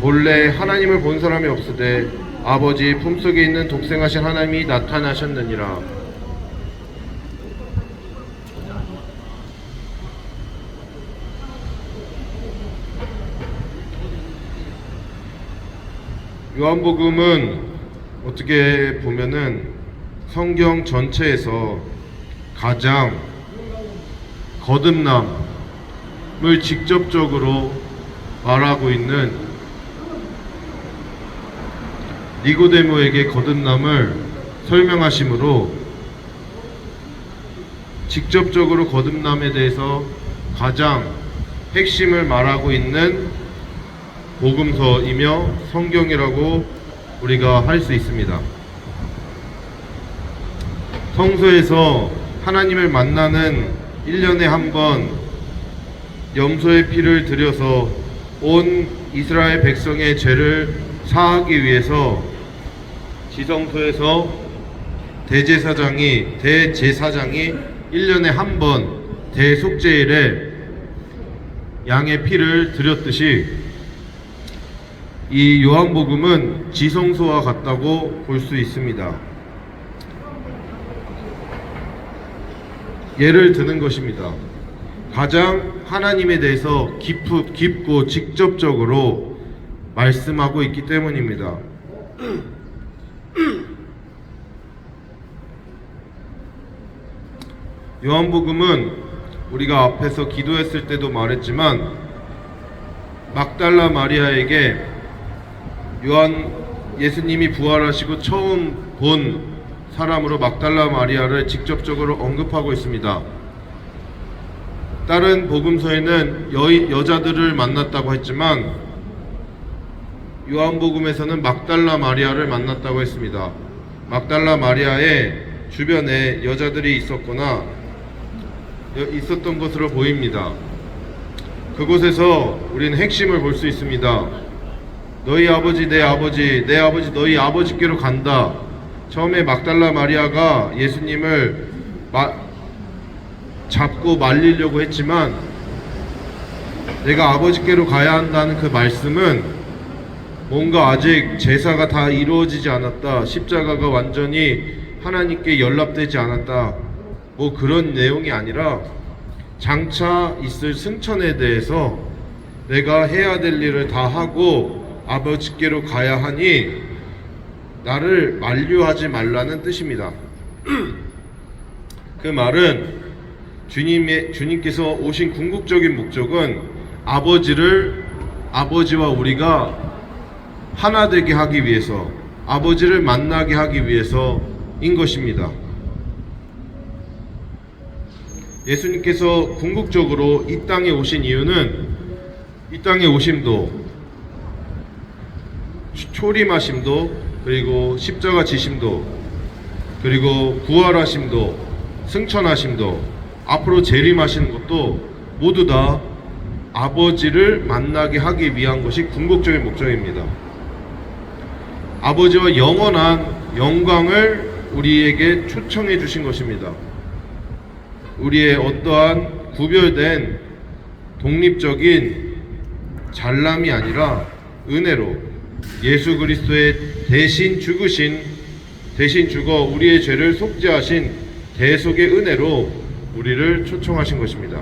본래 하나님을 본 사람이 없으되 아버지 품속에 있는 독생하신 하나님이 나타나셨느니라. 요한복음은 어떻게 보면은 성경 전체에서 가장 거듭남을 직접적으로 말하고 있는 니고데모에게 거듭남을 설명하심으로 직접적으로 거듭남에 대해서 가장 핵심을 말하고 있는 복음서이며 성경이라고 우리가 할 수 있습니다. 성서에서 하나님을 만나는 1년에 한 번 염소의 피를 들여서 온 이스라엘 백성의 죄를 사하기 위해서 지성소에서 대제사장이 1년에 한 번 대속죄일에 양의 피를 드렸듯이 이 요한복음은 지성소와 같다고 볼 수 있습니다. 예를 드는 것입니다. 가장 하나님에 대해서 깊고 직접적으로 말씀하고 있기 때문입니다. 요한복음은 우리가 앞에서 기도했을 때도 말했지만 막달라 마리아에게 예수님이 부활하시고 처음 본 사람으로 막달라 마리아를 직접적으로 언급하고 있습니다. 다른 복음서에는 여자들을 만났다고 했지만 요한복음에서는 막달라 마리아를 만났다고 했습니다. 막달라 마리아의 주변에 여자들이 있었던 것으로 보입니다. 그곳에서 우리는 핵심을 볼 수 있습니다. 너희 아버지 내 아버지 내 아버지 너희 아버지께로 간다. 처음에 막달라 마리아가 예수님을 잡고 말리려고 했지만 내가 아버지께로 가야 한다는 그 말씀은 뭔가 아직 제사가 다 이루어지지 않았다, 십자가가 완전히 하나님께 연락되지 않았다, 뭐 그런 내용이 아니라 장차 있을 승천에 대해서 내가 해야 될 일을 다 하고 아버지께로 가야 하니 나를 만류하지 말라는 뜻입니다. 그 말은 주님께서 오신 궁극적인 목적은 아버지와 우리가 하나 되게 하기 위해서, 아버지를 만나게 하기 위해서인 것입니다. 예수님께서 궁극적으로 이 땅에 오신 이유는 이 땅에 오심도, 초림하심도, 그리고 십자가 지심도, 그리고 부활하심도 승천하심도 앞으로 재림하시는 것도 모두 다 아버지를 만나게 하기 위한 것이 궁극적인 목적입니다. 아버지와 영원한 영광을 우리에게 초청해 주신 것입니다. 우리의 어떠한 구별된 독립적인 잘남이 아니라 은혜로 예수 그리스도의 대신 죽어 우리의 죄를 속죄하신 대속의 은혜로 우리를 초청하신 것입니다.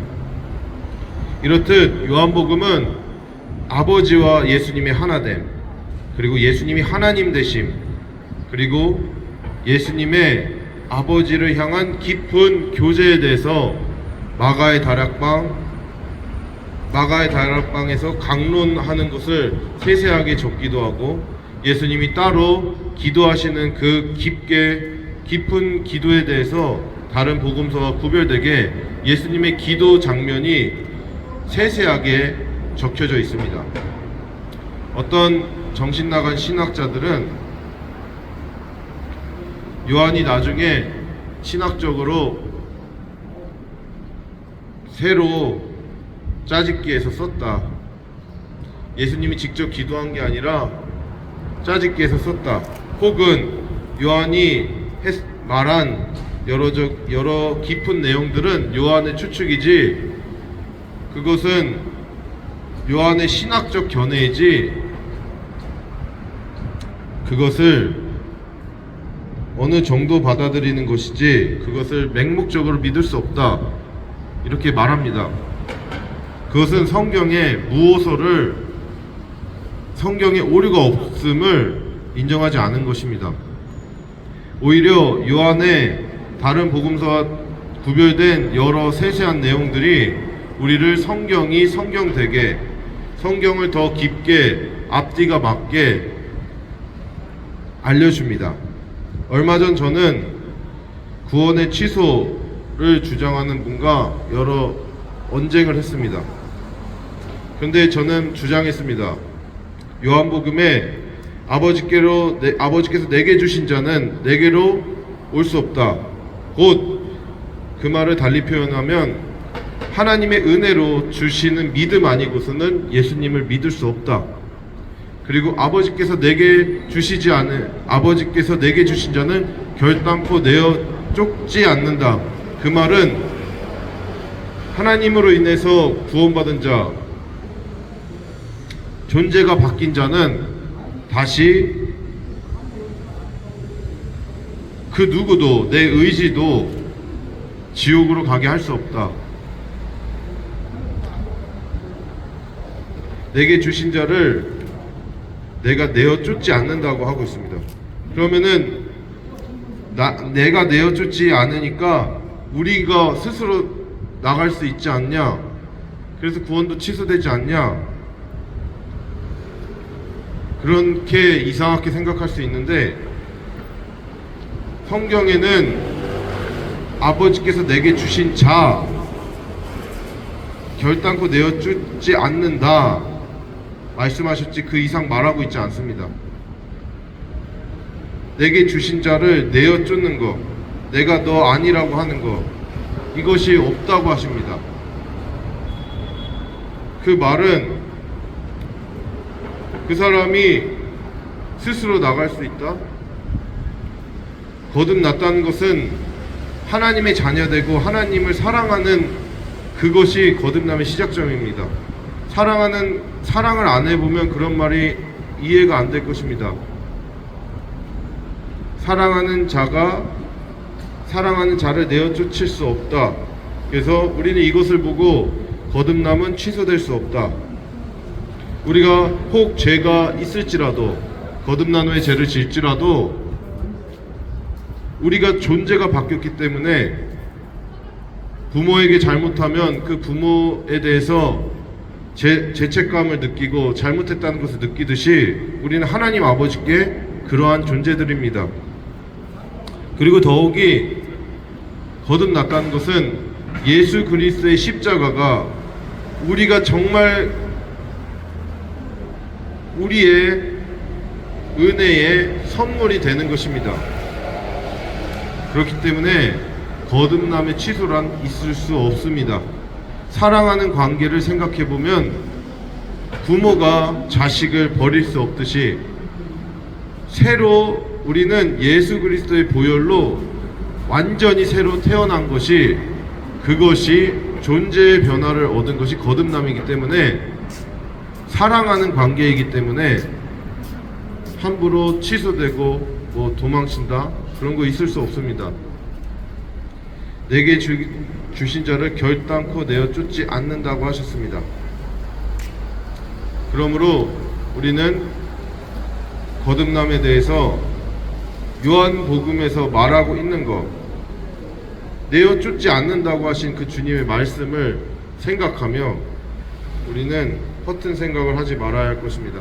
이렇듯 요한복음은 아버지와 예수님의 하나됨, 그리고 예수님이 하나님 되심, 그리고 예수님의 아버지를 향한 깊은 교제에 대해서 마가의 다락방에서 강론하는 것을 세세하게 적기도 하고, 예수님이 따로 기도하시는 그 깊은 기도에 대해서 다른 복음서와 구별되게 예수님의 기도 장면이 세세하게 적혀져 있습니다. 어떤 정신나간 신학자들은 요한이 나중에 신학적으로 새로 짜집기해서 썼다. 예수님이 직접 기도한 게 아니라 짜집기해서 썼다. 혹은 요한이 말한 여러 깊은 내용들은 요한의 추측이지, 그것은 요한의 신학적 견해이지, 그것을 어느 정도 받아들이는 것이지 그것을 맹목적으로 믿을 수 없다, 이렇게 말합니다. 그것은 성경의 무오소를, 성경에 오류가 없음을 인정하지 않은 것입니다. 오히려 요한의 다른 복음서와 구별된 여러 세세한 내용들이 우리를 성경이 성경되게, 성경을 더 깊게 앞뒤가 맞게 알려줍니다. 얼마 전 저는 구원의 취소를 주장하는 분과 여러 언쟁을 했습니다. 그런데 저는 주장했습니다. 요한복음에 아버지께서 내게 주신 자는 내게로 올 수 없다. 곧 그 말을 달리 표현하면 하나님의 은혜로 주시는 믿음 아니고서는 예수님을 믿을 수 없다. 그리고 아버지께서 내게 주신 자는 결단코 내어 쫓지 않는다. 그 말은 하나님으로 인해서 구원받은 자, 존재가 바뀐 자는 다시 그 누구도, 내 의지도 지옥으로 가게 할 수 없다. 내게 주신 자를 내가 내어 쫓지 않는다고 하고 있습니다. 그러면은 내가 내어 쫓지 않으니까 우리가 스스로 나갈 수 있지 않냐? 그래서 구원도 취소되지 않냐? 그렇게 이상하게 생각할 수 있는데, 성경에는 아버지께서 내게 주신 자, 결단코 내어 쫓지 않는다 말씀하셨지 그 이상 말하고 있지 않습니다. 내게 주신 자를 내어 쫓는 것, 내가 너 아니라고 하는 것, 이것이 없다고 하십니다. 그 말은 그 사람이 스스로 나갈 수 있다? 거듭났다는 것은 하나님의 자녀되고 하나님을 사랑하는 그것이 거듭남의 시작점입니다. 사랑을 안 해보면 그런 말이 이해가 안 될 것입니다. 사랑하는 자를 내어 쫓을 수 없다. 그래서 우리는 이것을 보고 거듭남은 취소될 수 없다. 우리가 혹 죄가 있을지라도, 거듭난 후에 죄를 질지라도 우리가 존재가 바뀌었기 때문에 부모에게 잘못하면 그 부모에 대해서 죄책감을 느끼고 잘못했다는 것을 느끼듯이 우리는 하나님 아버지께 그러한 존재들입니다. 그리고 더욱이 거듭났다는 것은 예수 그리스도의 십자가가 우리가 정말 우리의 은혜의 선물이 되는 것입니다. 그렇기 때문에 거듭남의 취소란 있을 수 없습니다. 사랑하는 관계를 생각해 보면 부모가 자식을 버릴 수 없듯이 새로 우리는 예수 그리스도의 보혈로 완전히 새로 태어난 것이 그것이 존재의 변화를 얻은 것이 거듭남이기 때문에 사랑하는 관계이기 때문에 함부로 취소되고 뭐 도망친다 그런 거 있을 수 없습니다. 내게 주신 자를 결단코 내어 쫓지 않는다고 하셨습니다. 그러므로 우리는 거듭남에 대해서 요한복음에서 말하고 있는 것, 내어 쫓지 않는다고 하신 그 주님의 말씀을 생각하며 우리는 허튼 생각을 하지 말아야 할 것입니다.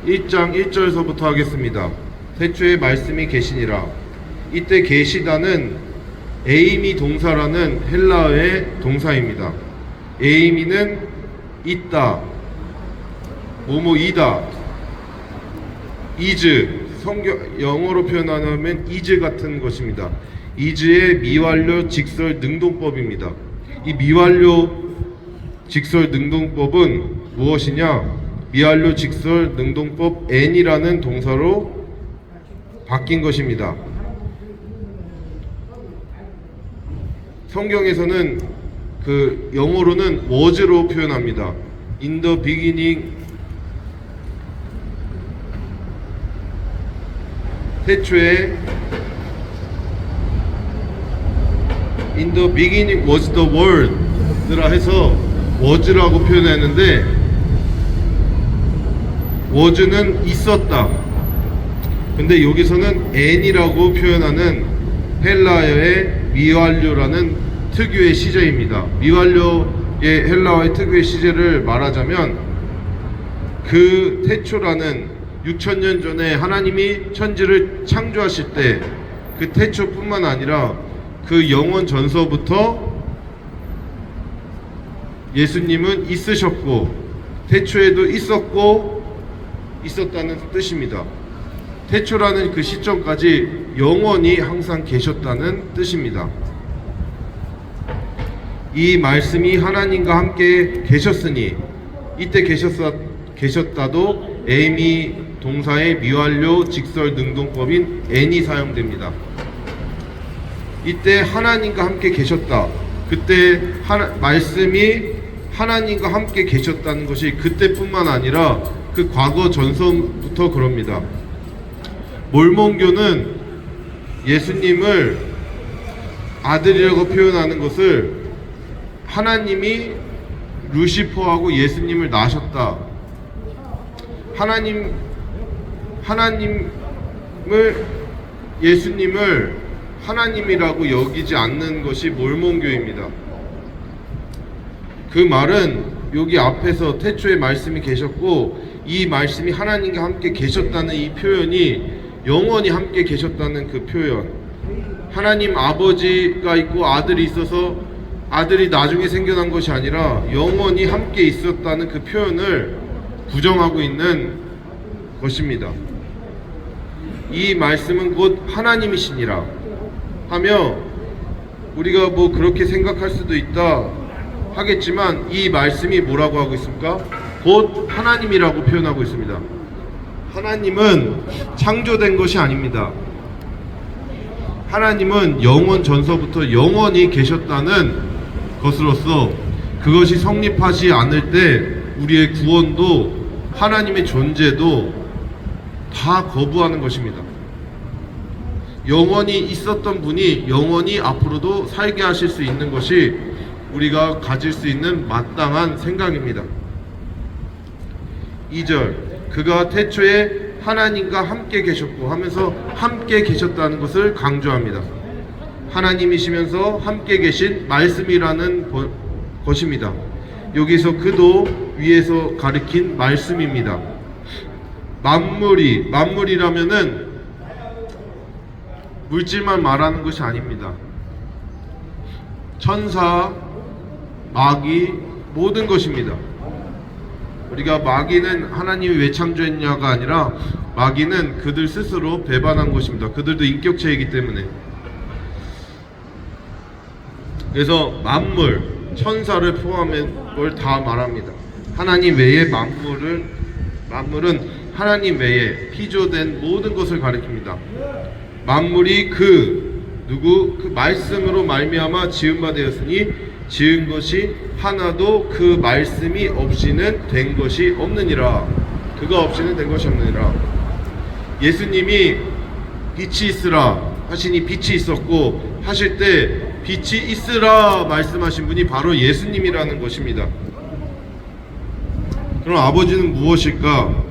1장 1절서부터 하겠습니다. 태초에 말씀이 계시니라. 이때 계시다는 에이미 동사라는 헬라어의 동사입니다. 에이미는 있다, 뭐뭐이다, 이즈, 영어로 표현하면 이즈 같은 것입니다. 이즈의 미완료 직설 능동법입니다. 이 미완료 직설 능동법은 무엇이냐? 미완료 직설 능동법 n이라는 동사로 바뀐 것입니다. 성경에서는 그 영어로는 was로 표현합니다. In the beginning, 태초에 In the beginning was the word라 해서 was라고 표현했는데 was는 있었다. 근데 여기서는 n이라고 표현하는 헬라어의 미완료라는 특유의 시제입니다. 미완료의 헬라어의 특유의 시제를 말하자면 그 태초라는 6,000년 전에 하나님이 천지를 창조하실 때 그 태초뿐만 아니라 그 영원 전서부터 예수님은 있으셨고 태초에도 있었다는 뜻입니다. 태초라는 그 시점까지 영원히 항상 계셨다는 뜻입니다. 이 말씀이 하나님과 함께 계셨으니 이때 계셨다도 에이미 동사의 미완료 직설 능동법인 n이 사용됩니다. 이때 하나님과 함께 계셨다. 그때 말씀이 하나님과 함께 계셨다는 것이 그때뿐만 아니라 그 과거 전서부터 그럽니다. 몰몬교는 예수님을 아들이라고 표현하는 것을 하나님이 루시퍼하고 예수님을 낳으셨다. 예수님을 하나님이라고 여기지 않는 것이 몰몬교입니다. 그 말은 여기 앞에서 태초에 말씀이 계셨고 이 말씀이 하나님과 함께 계셨다는 이 표현이 영원히 함께 계셨다는 그 표현, 하나님 아버지가 있고 아들이 있어서 아들이 나중에 생겨난 것이 아니라 영원히 함께 있었다는 그 표현을 부정하고 있는 것입니다. 이 말씀은 곧 하나님이시니라 하며 우리가 뭐 그렇게 생각할 수도 있다 하겠지만 이 말씀이 뭐라고 하고 있습니까? 곧 하나님이라고 표현하고 있습니다. 하나님은 창조된 것이 아닙니다. 하나님은 영원 전서부터 영원히 계셨다는 것으로서 그것이 성립하지 않을 때 우리의 구원도 하나님의 존재도 다 거부하는 것입니다. 영원히 있었던 분이 영원히 앞으로도 살게 하실 수 있는 것이 우리가 가질 수 있는 마땅한 생각입니다. 2절, 그가 태초에 하나님과 함께 계셨고 하면서 함께 계셨다는 것을 강조합니다. 하나님이시면서 함께 계신 말씀이라는 것입니다. 여기서 그도 위에서 가리킨 말씀입니다. 만물이라면은 물질만 말하는 것이 아닙니다. 천사, 마귀, 모든 것입니다. 우리가 마귀는 하나님이 왜 창조했냐가 아니라 마귀는 그들 스스로 배반한 것입니다. 그들도 인격체이기 때문에. 그래서 만물, 천사를 포함한 걸 다 말합니다. 하나님 외에 만물은 하나님 외에 피조된 모든 것을 가리킵니다. 만물이 그 말씀으로 말미암아 지은 바 되었으니 지은 것이 하나도 그 말씀이 없이는 된 것이 없느니라. 그가 없이는 된 것이 없느니라. 예수님이 빛이 있으라 하시니 빛이 있었고, 하실 때 빛이 있으라 말씀하신 분이 바로 예수님이라는 것입니다. 그럼 아버지는 무엇일까?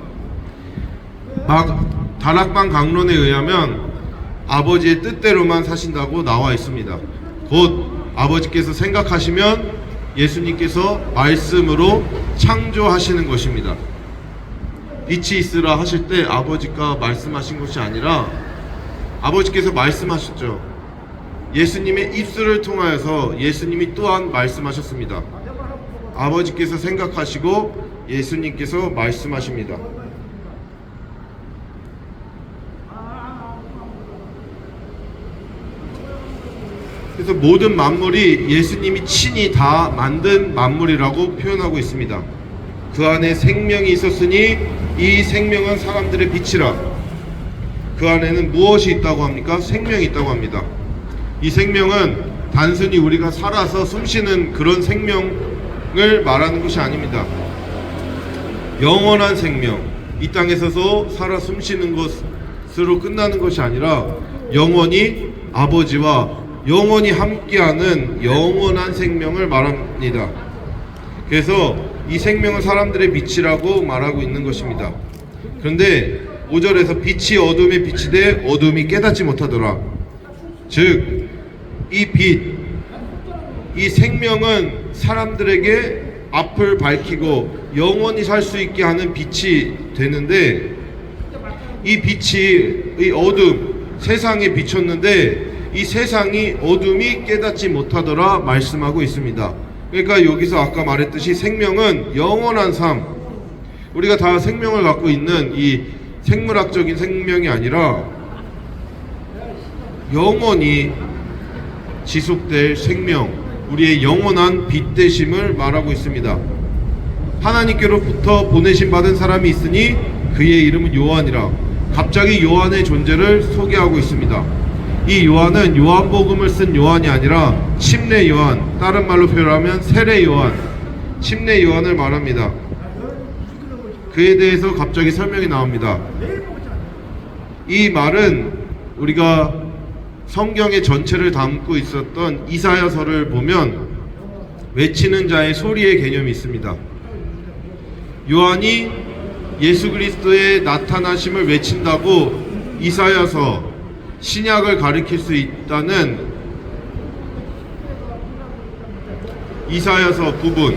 다락방 강론에 의하면 아버지의 뜻대로만 사신다고 나와 있습니다. 곧 아버지께서 생각하시면 예수님께서 말씀으로 창조하시는 것입니다. 빛이 있으라 하실 때 아버지가 말씀하신 것이 아니라 아버지께서 말씀하셨죠. 예수님의 입술을 통하여서 예수님이 또한 말씀하셨습니다. 아버지께서 생각하시고 예수님께서 말씀하십니다. 그래서 모든 만물이 예수님이 친히 다 만든 만물이라고 표현하고 있습니다. 그 안에 생명이 있었으니 이 생명은 사람들의 빛이라. 그 안에는 무엇이 있다고 합니까? 생명이 있다고 합니다. 이 생명은 단순히 우리가 살아서 숨쉬는 그런 생명을 말하는 것이 아닙니다. 영원한 생명, 이 땅에서도 살아 숨쉬는 것으로 끝나는 것이 아니라 영원히 아버지와 영원히 함께하는 영원한 생명을 말합니다. 그래서 이 생명은 사람들의 빛이라고 말하고 있는 것입니다. 그런데 5절에서 빛이 어둠에 비치되 어둠이 깨닫지 못하더라. 즉, 이 빛, 이 생명은 사람들에게 앞을 밝히고 영원히 살 수 있게 하는 빛이 되는데, 이 빛이 이 어둠, 세상에 비쳤는데 이 세상이 어둠이 깨닫지 못하더라 말씀하고 있습니다. 그러니까 여기서 아까 말했듯이 생명은 영원한 삶, 우리가 다 생명을 갖고 있는 이 생물학적인 생명이 아니라 영원히 지속될 생명, 우리의 영원한 빛 되심을 말하고 있습니다. 하나님께로부터 보내심 받은 사람이 있으니 그의 이름은 요한이라. 갑자기 요한의 존재를 소개하고 있습니다. 이 요한은 요한복음을 쓴 요한이 아니라 침례 요한, 다른 말로 표현하면 세례 요한, 침례 요한을 말합니다. 그에 대해서 갑자기 설명이 나옵니다. 이 말은 우리가 성경의 전체를 담고 있었던 이사야서를 보면 외치는 자의 소리의 개념이 있습니다. 요한이 예수 그리스도의 나타나심을 외친다고 이사야서, 신약을 가리킬 수 있다는 이사야서 부분,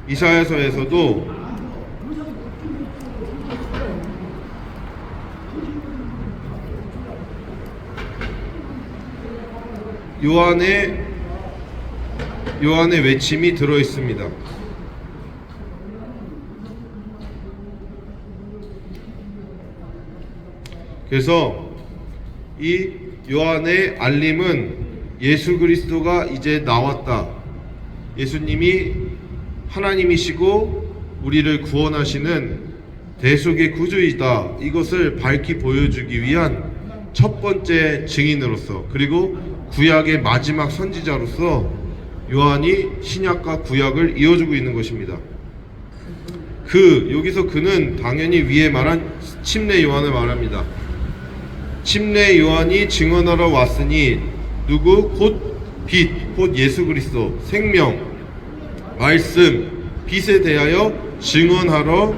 이사야서에서도 요한의 외침이 들어 있습니다. 그래서 이 요한의 알림은 예수 그리스도가 이제 나왔다, 예수님이 하나님이시고 우리를 구원하시는 대속의 구주이다, 이것을 밝히 보여주기 위한 첫 번째 증인으로서, 그리고 구약의 마지막 선지자로서 요한이 신약과 구약을 이어주고 있는 것입니다. 여기서 그는 당연히 위에 말한 침례 요한을 말합니다. 침례 요한이 증언하러 왔으니 누구? 곧 빛, 곧 예수 그리스도, 생명, 말씀, 빛에 대하여 증언하러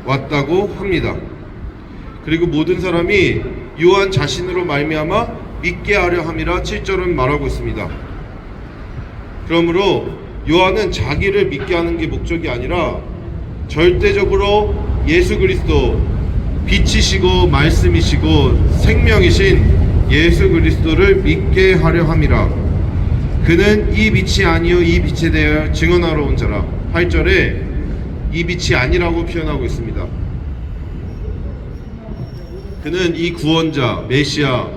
왔다고 합니다. 그리고 모든 사람이 요한 자신으로 말미암아 믿게 하려 함이라 7절은 말하고 있습니다. 그러므로 요한은 자기를 믿게 하는 게 목적이 아니라 절대적으로 예수 그리스도, 빛이시고 말씀이시고 생명이신 예수 그리스도를 믿게 하려 함이라. 그는 이 빛이 아니요 이 빛에 대하여 증언하러 온 자라. 8절에 이 빛이 아니라고 표현하고 있습니다. 그는 이 구원자 메시아,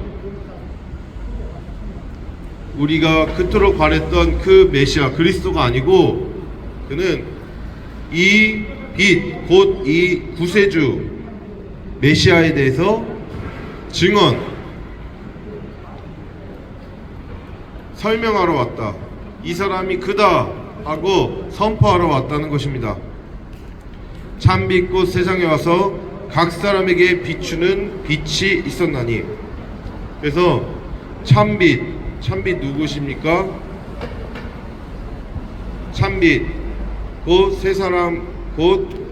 우리가 그토록 바랬던 그 메시아 그리스도가 아니고 그는 이 빛, 곧 이 구세주 메시아에 대해서 설명하러 왔다. 이 사람이 그다 하고 선포하러 왔다는 것입니다. 참빛 곧 세상에 와서 각 사람에게 비추는 빛이 있었나니. 그래서 참빛 누구십니까? 참빛 곧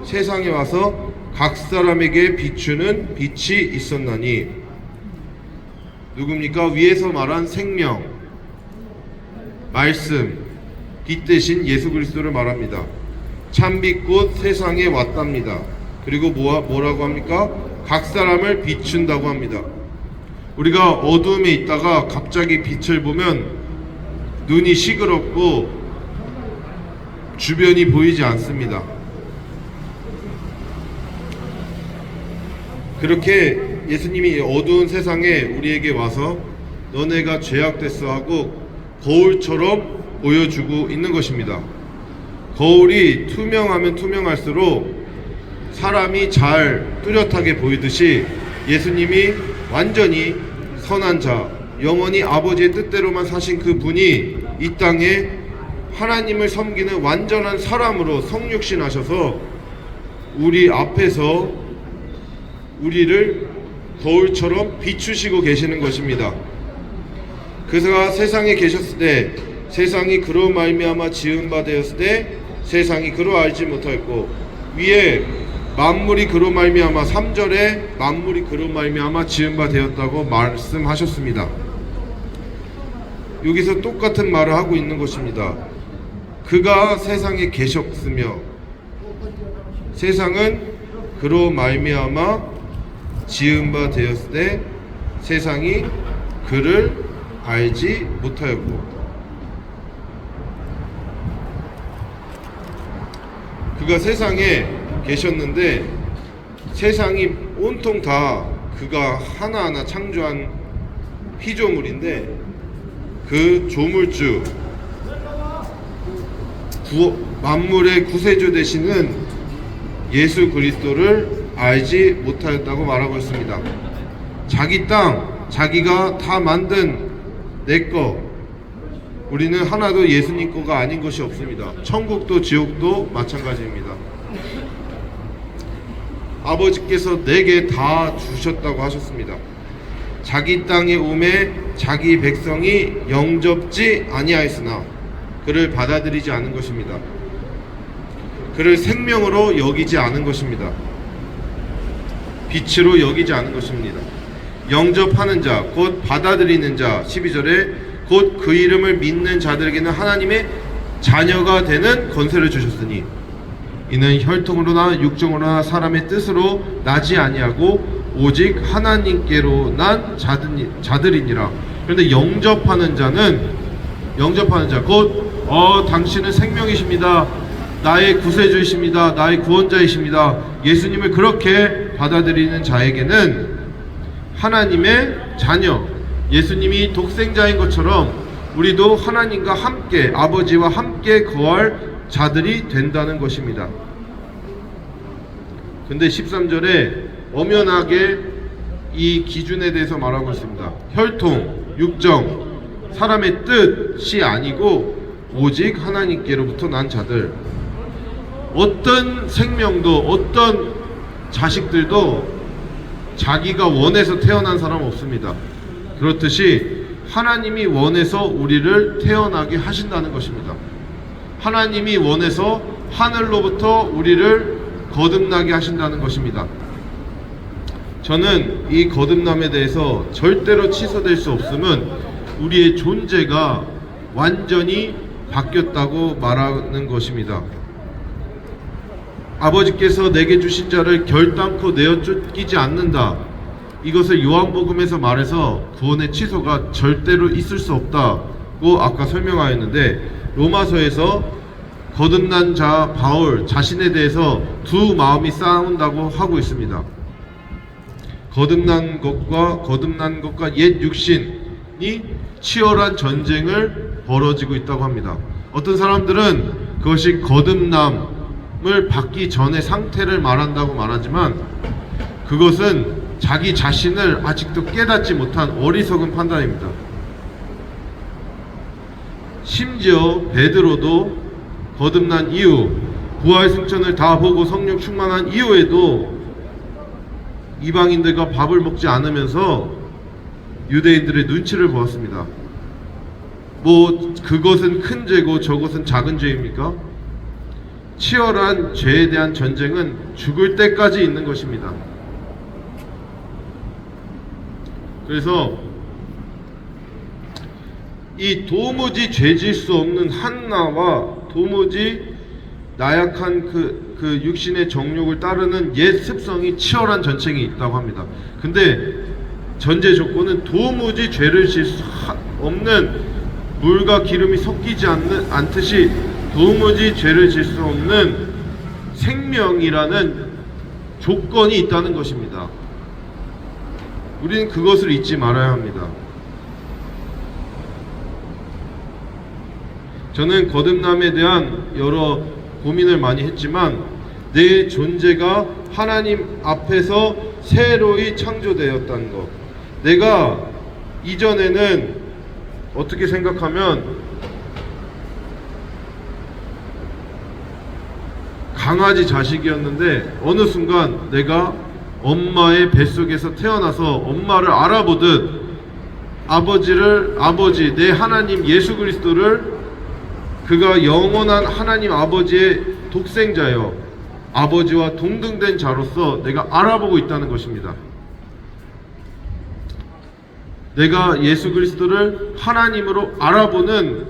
세상에 와서 각 사람에게 비추는 빛이 있었나니. 누굽니까? 위에서 말한 생명, 말씀, 빛 대신 예수 그리스도를 말합니다. 참빛 곧 세상에 왔답니다. 그리고 뭐라고 합니까? 각 사람을 비춘다고 합니다. 우리가 어두움에 있다가 갑자기 빛을 보면 눈이 시끄럽고 주변이 보이지 않습니다. 그렇게 예수님이 어두운 세상에 우리에게 와서 너네가 죄악됐어 하고 거울처럼 보여주고 있는 것입니다. 거울이 투명하면 투명할수록 사람이 잘 뚜렷하게 보이듯이 예수님이 완전히 선한 자, 영원히 아버지의 뜻대로만 사신 그 분이 이 땅에 하나님을 섬기는 완전한 사람으로 성육신하셔서 우리 앞에서 우리를 거울처럼 비추시고 계시는 것입니다. 그가 세상에 계셨을 때 세상이 그로 말미암아 지은 바 되었을 때 세상이 그로 알지 못하였고, 위에 만물이 그로 말미암아 3절에 만물이 그로 말미암아 지은 바 되었다고 말씀하셨습니다. 여기서 똑같은 말을 하고 있는 것입니다. 그가 세상에 계셨으며 세상은 그로 말미암아 지은 바 되었을 때 세상이 그를 알지 못하였고, 그가 세상에 계셨는데 세상이 온통 다 그가 하나하나 창조한 피조물인데 그 조물주 만물의 구세주 되시는 예수 그리스도를 알지 못하였다고 말하고 있습니다. 자기 땅, 자기가 다 만든 내 거, 우리는 하나도 예수님 거가 아닌 것이 없습니다. 천국도 지옥도 마찬가지입니다. 아버지께서 내게 다 주셨다고 하셨습니다. 자기 땅에 오매 자기 백성이 영접지 아니하였으나 그를 받아들이지 않은 것입니다. 그를 생명으로 여기지 않은 것입니다. 빛으로 여기지 않은 것입니다. 영접하는 자, 곧 받아들이는 자, 12절에 곧 그 이름을 믿는 자들에게는 하나님의 자녀가 되는 권세를 주셨으니 이는 혈통으로나 육정으로나 사람의 뜻으로 나지 아니하고 오직 하나님께로 난 자들이니라. 그런데 영접하는 자, 곧 당신은 생명이십니다, 나의 구세주이십니다, 나의 구원자이십니다, 예수님을 그렇게 받아들이는 자에게는 하나님의 자녀, 예수님이 독생자인 것처럼 우리도 하나님과 함께, 아버지와 함께 거할 자들이 된다는 것입니다. 근데 13절에 엄연하게 이 기준에 대해서 말하고 있습니다. 혈통, 육정, 사람의 뜻이 아니고 오직 하나님께로부터 난 자들. 어떤 생명도, 어떤 자식들도 자기가 원해서 태어난 사람 없습니다. 그렇듯이 하나님이 원해서 우리를 태어나게 하신다는 것입니다. 하나님이 원해서 하늘로부터 우리를 거듭나게 하신다는 것입니다. 저는 이 거듭남에 대해서 절대로 취소될 수 없음은 우리의 존재가 완전히 바뀌었다고 말하는 것입니다. 아버지께서 내게 주신 자를 결단코 내어 쫓기지 않는다, 이것을 요한복음에서 말해서 구원의 취소가 절대로 있을 수 없다고 아까 설명하였는데, 로마서에서 거듭난 자 바울 자신에 대해서 두 마음이 싸운다고 하고 있습니다. 거듭난 것과 옛 육신이 치열한 전쟁을 벌어지고 있다고 합니다. 어떤 사람들은 그것이 거듭남을 받기 전의 상태를 말한다고 말하지만 그것은 자기 자신을 아직도 깨닫지 못한 어리석은 판단입니다. 심지어 베드로도 거듭난 이후 부활 승천을 다 보고 성령 충만한 이후에도 이방인들과 밥을 먹지 않으면서 유대인들의 눈치를 보았습니다. 뭐 그것은 큰 죄고 저것은 작은 죄입니까? 치열한 죄에 대한 전쟁은 죽을 때까지 있는 것입니다. 그래서 이 도무지 죄질 수 없는 한나와 도무지 나약한 그 육신의 정욕을 따르는 옛 습성이 치열한 전쟁이 있다고 합니다. 근데 전제 조건은 도무지 죄를 질 수 없는, 물과 기름이 섞이지 않듯이 도무지 죄를 질 수 없는 생명이라는 조건이 있다는 것입니다. 우리는 그것을 잊지 말아야 합니다. 저는 거듭남에 대한 여러 고민을 많이 했지만 내 존재가 하나님 앞에서 새로이 창조되었다는 것. 내가 이전에는 어떻게 생각하면 강아지 자식이었는데 어느 순간 내가 엄마의 뱃속에서 태어나서 엄마를 알아보듯 아버지 내 하나님 예수 그리스도를 그가 영원한 하나님 아버지의 독생자여 아버지와 동등된 자로서 내가 알아보고 있다는 것입니다. 내가 예수 그리스도를 하나님으로 알아보는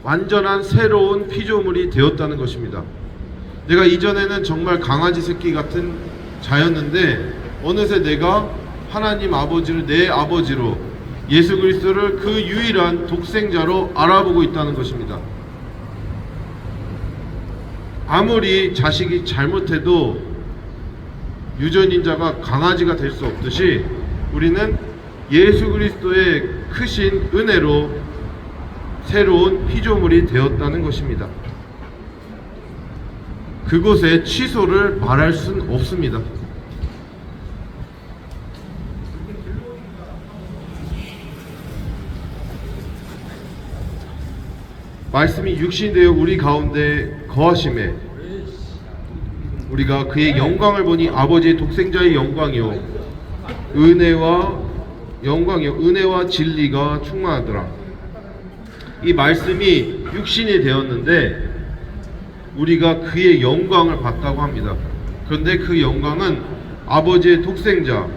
완전한 새로운 피조물이 되었다는 것입니다. 내가 이전에는 정말 강아지 새끼 같은 자였는데 어느새 내가 하나님 아버지를 내 아버지로 예수 그리스도를 그 유일한 독생자로 알아보고 있다는 것입니다. 아무리 자식이 잘못해도 유전인자가 강아지가 될 수 없듯이 우리는 예수 그리스도의 크신 은혜로 새로운 피조물이 되었다는 것입니다. 그곳에 취소를 말할 수는 없습니다. 말씀이 육신이 되어 우리 가운데 거하심에 우리가 그의 영광을 보니 아버지의 독생자의 영광이요 은혜와 진리가 충만하더라. 이 말씀이 육신이 되었는데 우리가 그의 영광을 봤다고 합니다. 그런데 그 영광은 아버지의 독생자의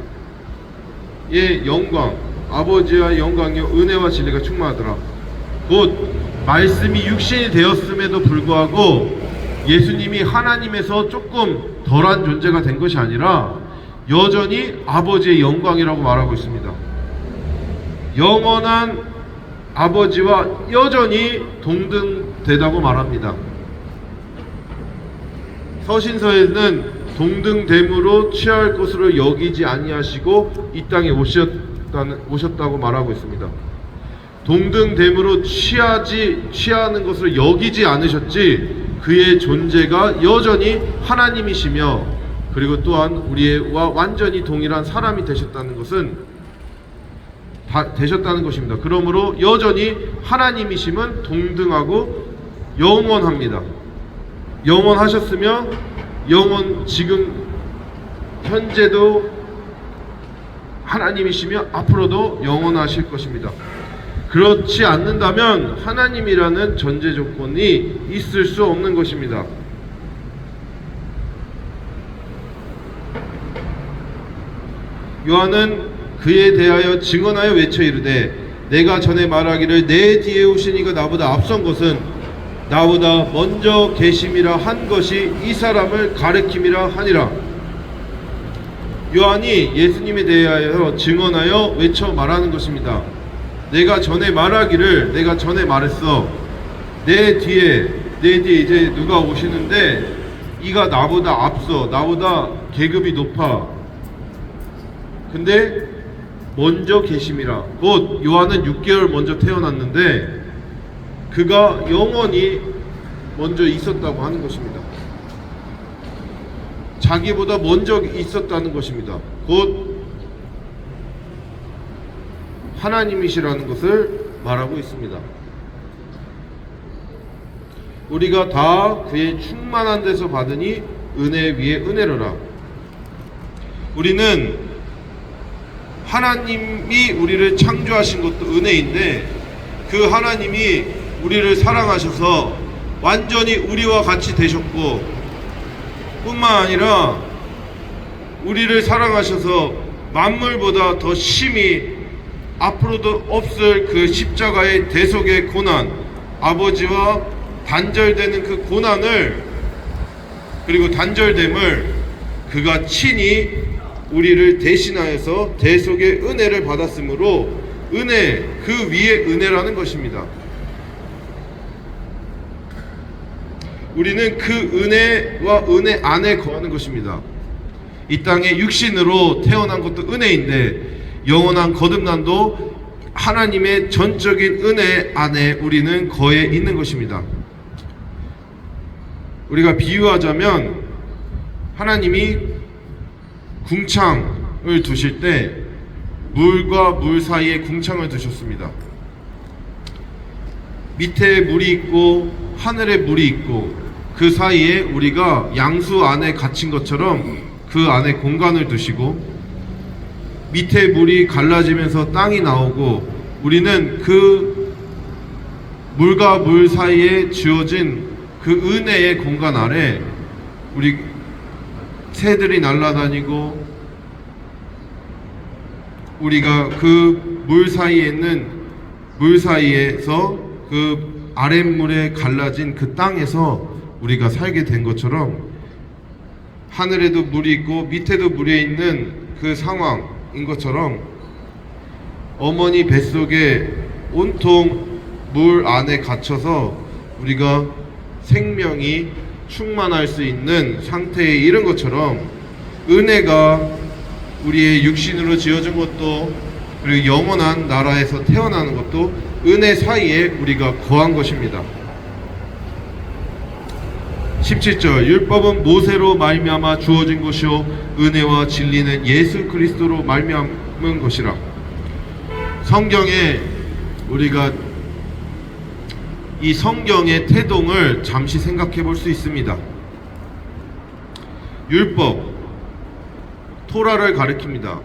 영광, 아버지의 영광이요 은혜와 진리가 충만하더라. 곧 말씀이 육신이 되었음에도 불구하고 예수님이 하나님에서 조금 덜한 존재가 된 것이 아니라 여전히 아버지의 영광이라고 말하고 있습니다. 영원한 아버지와 여전히 동등되다고 말합니다. 서신서에는 동등됨으로 취할 것으로 여기지 아니하시고 이 땅에 오셨다고 말하고 있습니다. 동등됨으로 취하는 것을 여기지 않으셨지 그의 존재가 여전히 하나님이시며 그리고 또한 우리와 완전히 동일한 사람이 되셨다는 것입니다. 그러므로 여전히 하나님이심은 동등하고 영원합니다. 영원하셨으며 지금 현재도 하나님이시며 앞으로도 영원하실 것입니다. 그렇지 않는다면 하나님이라는 전제 조건이 있을 수 없는 것입니다. 요한은 그에 대하여 증언하여 외쳐 이르되 내가 전에 말하기를 내 뒤에 오신 이가 나보다 앞선 것은 나보다 먼저 계심이라 한 것이 이 사람을 가리킴이라 하니라. 요한이 예수님에 대하여 증언하여 외쳐 말하는 것입니다. 내가 전에 말했어. 내 뒤에 내 뒤에 이제 누가 오시는데 이가 나보다 앞서, 나보다 계급이 높아. 근데 먼저 계심이라. 곧 요한은 6개월 먼저 태어났는데 그가 영원히 먼저 있었다고 하는 것입니다. 자기보다 먼저 있었다는 것입니다. 곧 하나님이시라는 것을 말하고 있습니다. 우리가 다 그의 충만한 데서 받으니 은혜 위에 은혜로라. 우리는 하나님이 우리를 창조하신 것도 은혜인데 그 하나님이 우리를 사랑하셔서 완전히 우리와 같이 되셨고 뿐만 아니라 우리를 사랑하셔서 만물보다 더 심히 앞으로도 없을 그 십자가의 대속의 고난, 아버지와 단절되는 그 고난을 그리고 단절됨을 그가 친히 우리를 대신하여서 대속의 은혜를 받았으므로 은혜, 그 위에 은혜라는 것입니다. 우리는 그 은혜와 은혜 안에 거하는 것입니다. 이 땅에 육신으로 태어난 것도 은혜인데 영원한 거듭남도 하나님의 전적인 은혜 안에 우리는 거해 있는 것입니다. 우리가 비유하자면 하나님이 궁창을 두실 때 물과 물 사이에 궁창을 두셨습니다. 밑에 물이 있고 하늘에 물이 있고 그 사이에 우리가 양수 안에 갇힌 것처럼 그 안에 공간을 두시고 밑에 물이 갈라지면서 땅이 나오고 우리는 그 물과 물 사이에 주어진 그 은혜의 공간 아래 우리 새들이 날아다니고 우리가 그 물 사이에 있는 물 사이에서 그 아랫물에 갈라진 그 땅에서 우리가 살게 된 것처럼 하늘에도 물이 있고 밑에도 물에 있는 그 상황인 것처럼 어머니 뱃속에 온통 물 안에 갇혀서 우리가 생명이 충만할 수 있는 상태에 이른 것처럼 은혜가 우리의 육신으로 지어진 것도 그리고 영원한 나라에서 태어나는 것도 은혜 사이에 우리가 거한 것입니다. 17절 율법은 모세로 말미암아 주어진 것이요 은혜와 진리는 예수 그리스도로 말미암은 것이라. 성경에 우리가 이 성경의 태동을 잠시 생각해 볼 수 있습니다. 율법, 토라를 가리킵니다.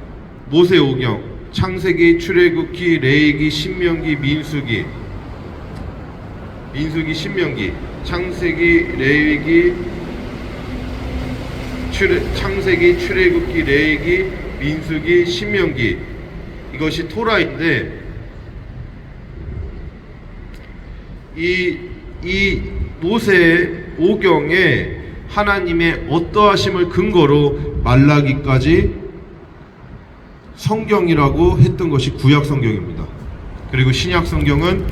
모세오경, 창세기, 출애굽기, 레위기, 신명기, 민수기, 신명기, 창세기, 레위기, 창세기, 출애굽기, 레위기, 민수기, 신명기, 이것이 토라인데 이 모세 오경에 하나님의 어떠하심을 근거로 말라기까지 성경이라고 했던 것이 구약 성경입니다. 그리고 신약 성경은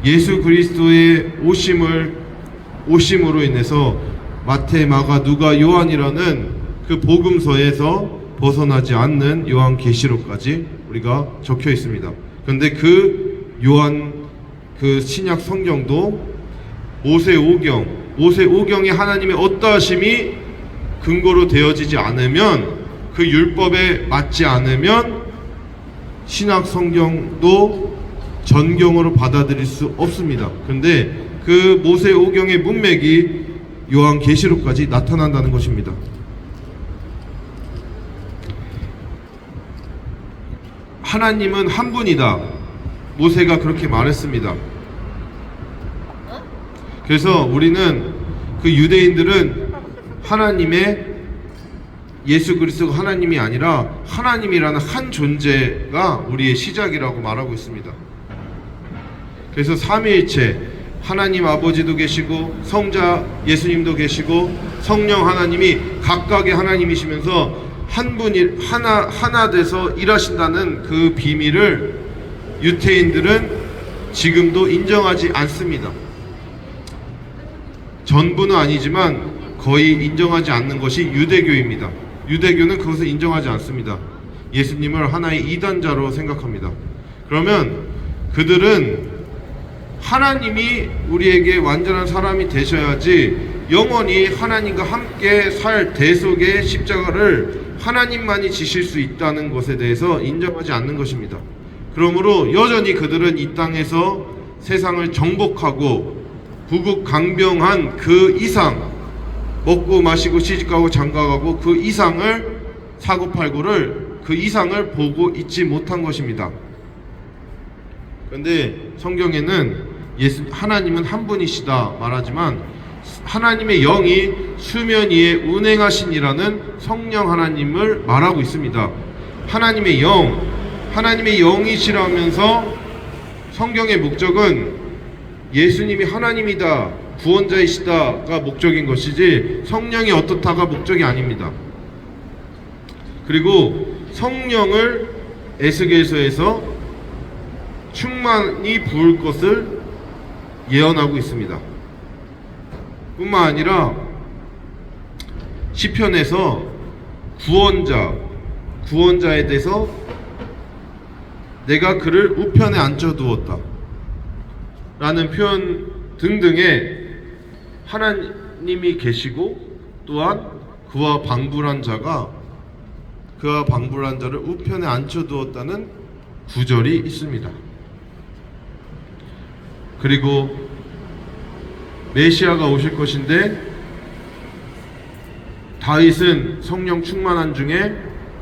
예수 그리스도의 오심으로 인해서 마태, 마가, 누가, 요한이라는 그 복음서에서 벗어나지 않는 요한계시록까지 우리가 적혀 있습니다. 그런데 그 요한 그 신약 성경도 모세오경에 하나님의 어떠하심이 근거로 되어지지 않으면 그 율법에 맞지 않으면 신약 성경도 전경으로 받아들일 수 없습니다. 그런데 그 모세오경의 문맥이 요한계시록까지 나타난다는 것입니다. 하나님은 한 분이다. 모세가 그렇게 말했습니다. 그래서 우리는 그 유대인들은 하나님의 예수 그리스도가 하나님이 아니라 하나님이라는 한 존재가 우리의 시작이라고 말하고 있습니다. 그래서 삼위일체 하나님 아버지도 계시고 성자 예수님도 계시고 성령 하나님이 각각의 하나님이시면서 한 분이 하나 돼서 일하신다는 그 비밀을 유태인들은 지금도 인정하지 않습니다. 전부는 아니지만 거의 인정하지 않는 것이 유대교입니다. 유대교는 그것을 인정하지 않습니다. 예수님을 하나의 이단자로 생각합니다. 그러면 그들은 하나님이 우리에게 완전한 사람이 되셔야지 영원히 하나님과 함께 살 대속의 십자가를 하나님만이 지실 수 있다는 것에 대해서 인정하지 않는 것입니다. 그러므로 여전히 그들은 이 땅에서 세상을 정복하고 부국강병한 그 이상, 먹고 마시고 시집가고 장가가고 그 이상을 사고팔고를 그 이상을 보고 있지 못한 것입니다. 그런데 성경에는 하나님은 한 분이시다 말하지만 하나님의 영이 수면 위에 운행하시니라는 성령 하나님을 말하고 있습니다. 하나님의 영이시라면서 성경의 목적은 예수님이 하나님이다, 구원자이시다가 목적인 것이지 성령이 어떻다가 목적이 아닙니다. 그리고 성령을 에스겔서에서 충만히 부을 것을 예언하고 있습니다. 뿐만 아니라 시편에서 구원자에 대해서 내가 그를 우편에 앉혀두었다 라는 표현 등등의 하나님이 계시고 또한 그와 방불한 자를 우편에 앉혀두었다는 구절이 있습니다. 그리고 메시아가 오실 것인데 다윗은 성령 충만한 중에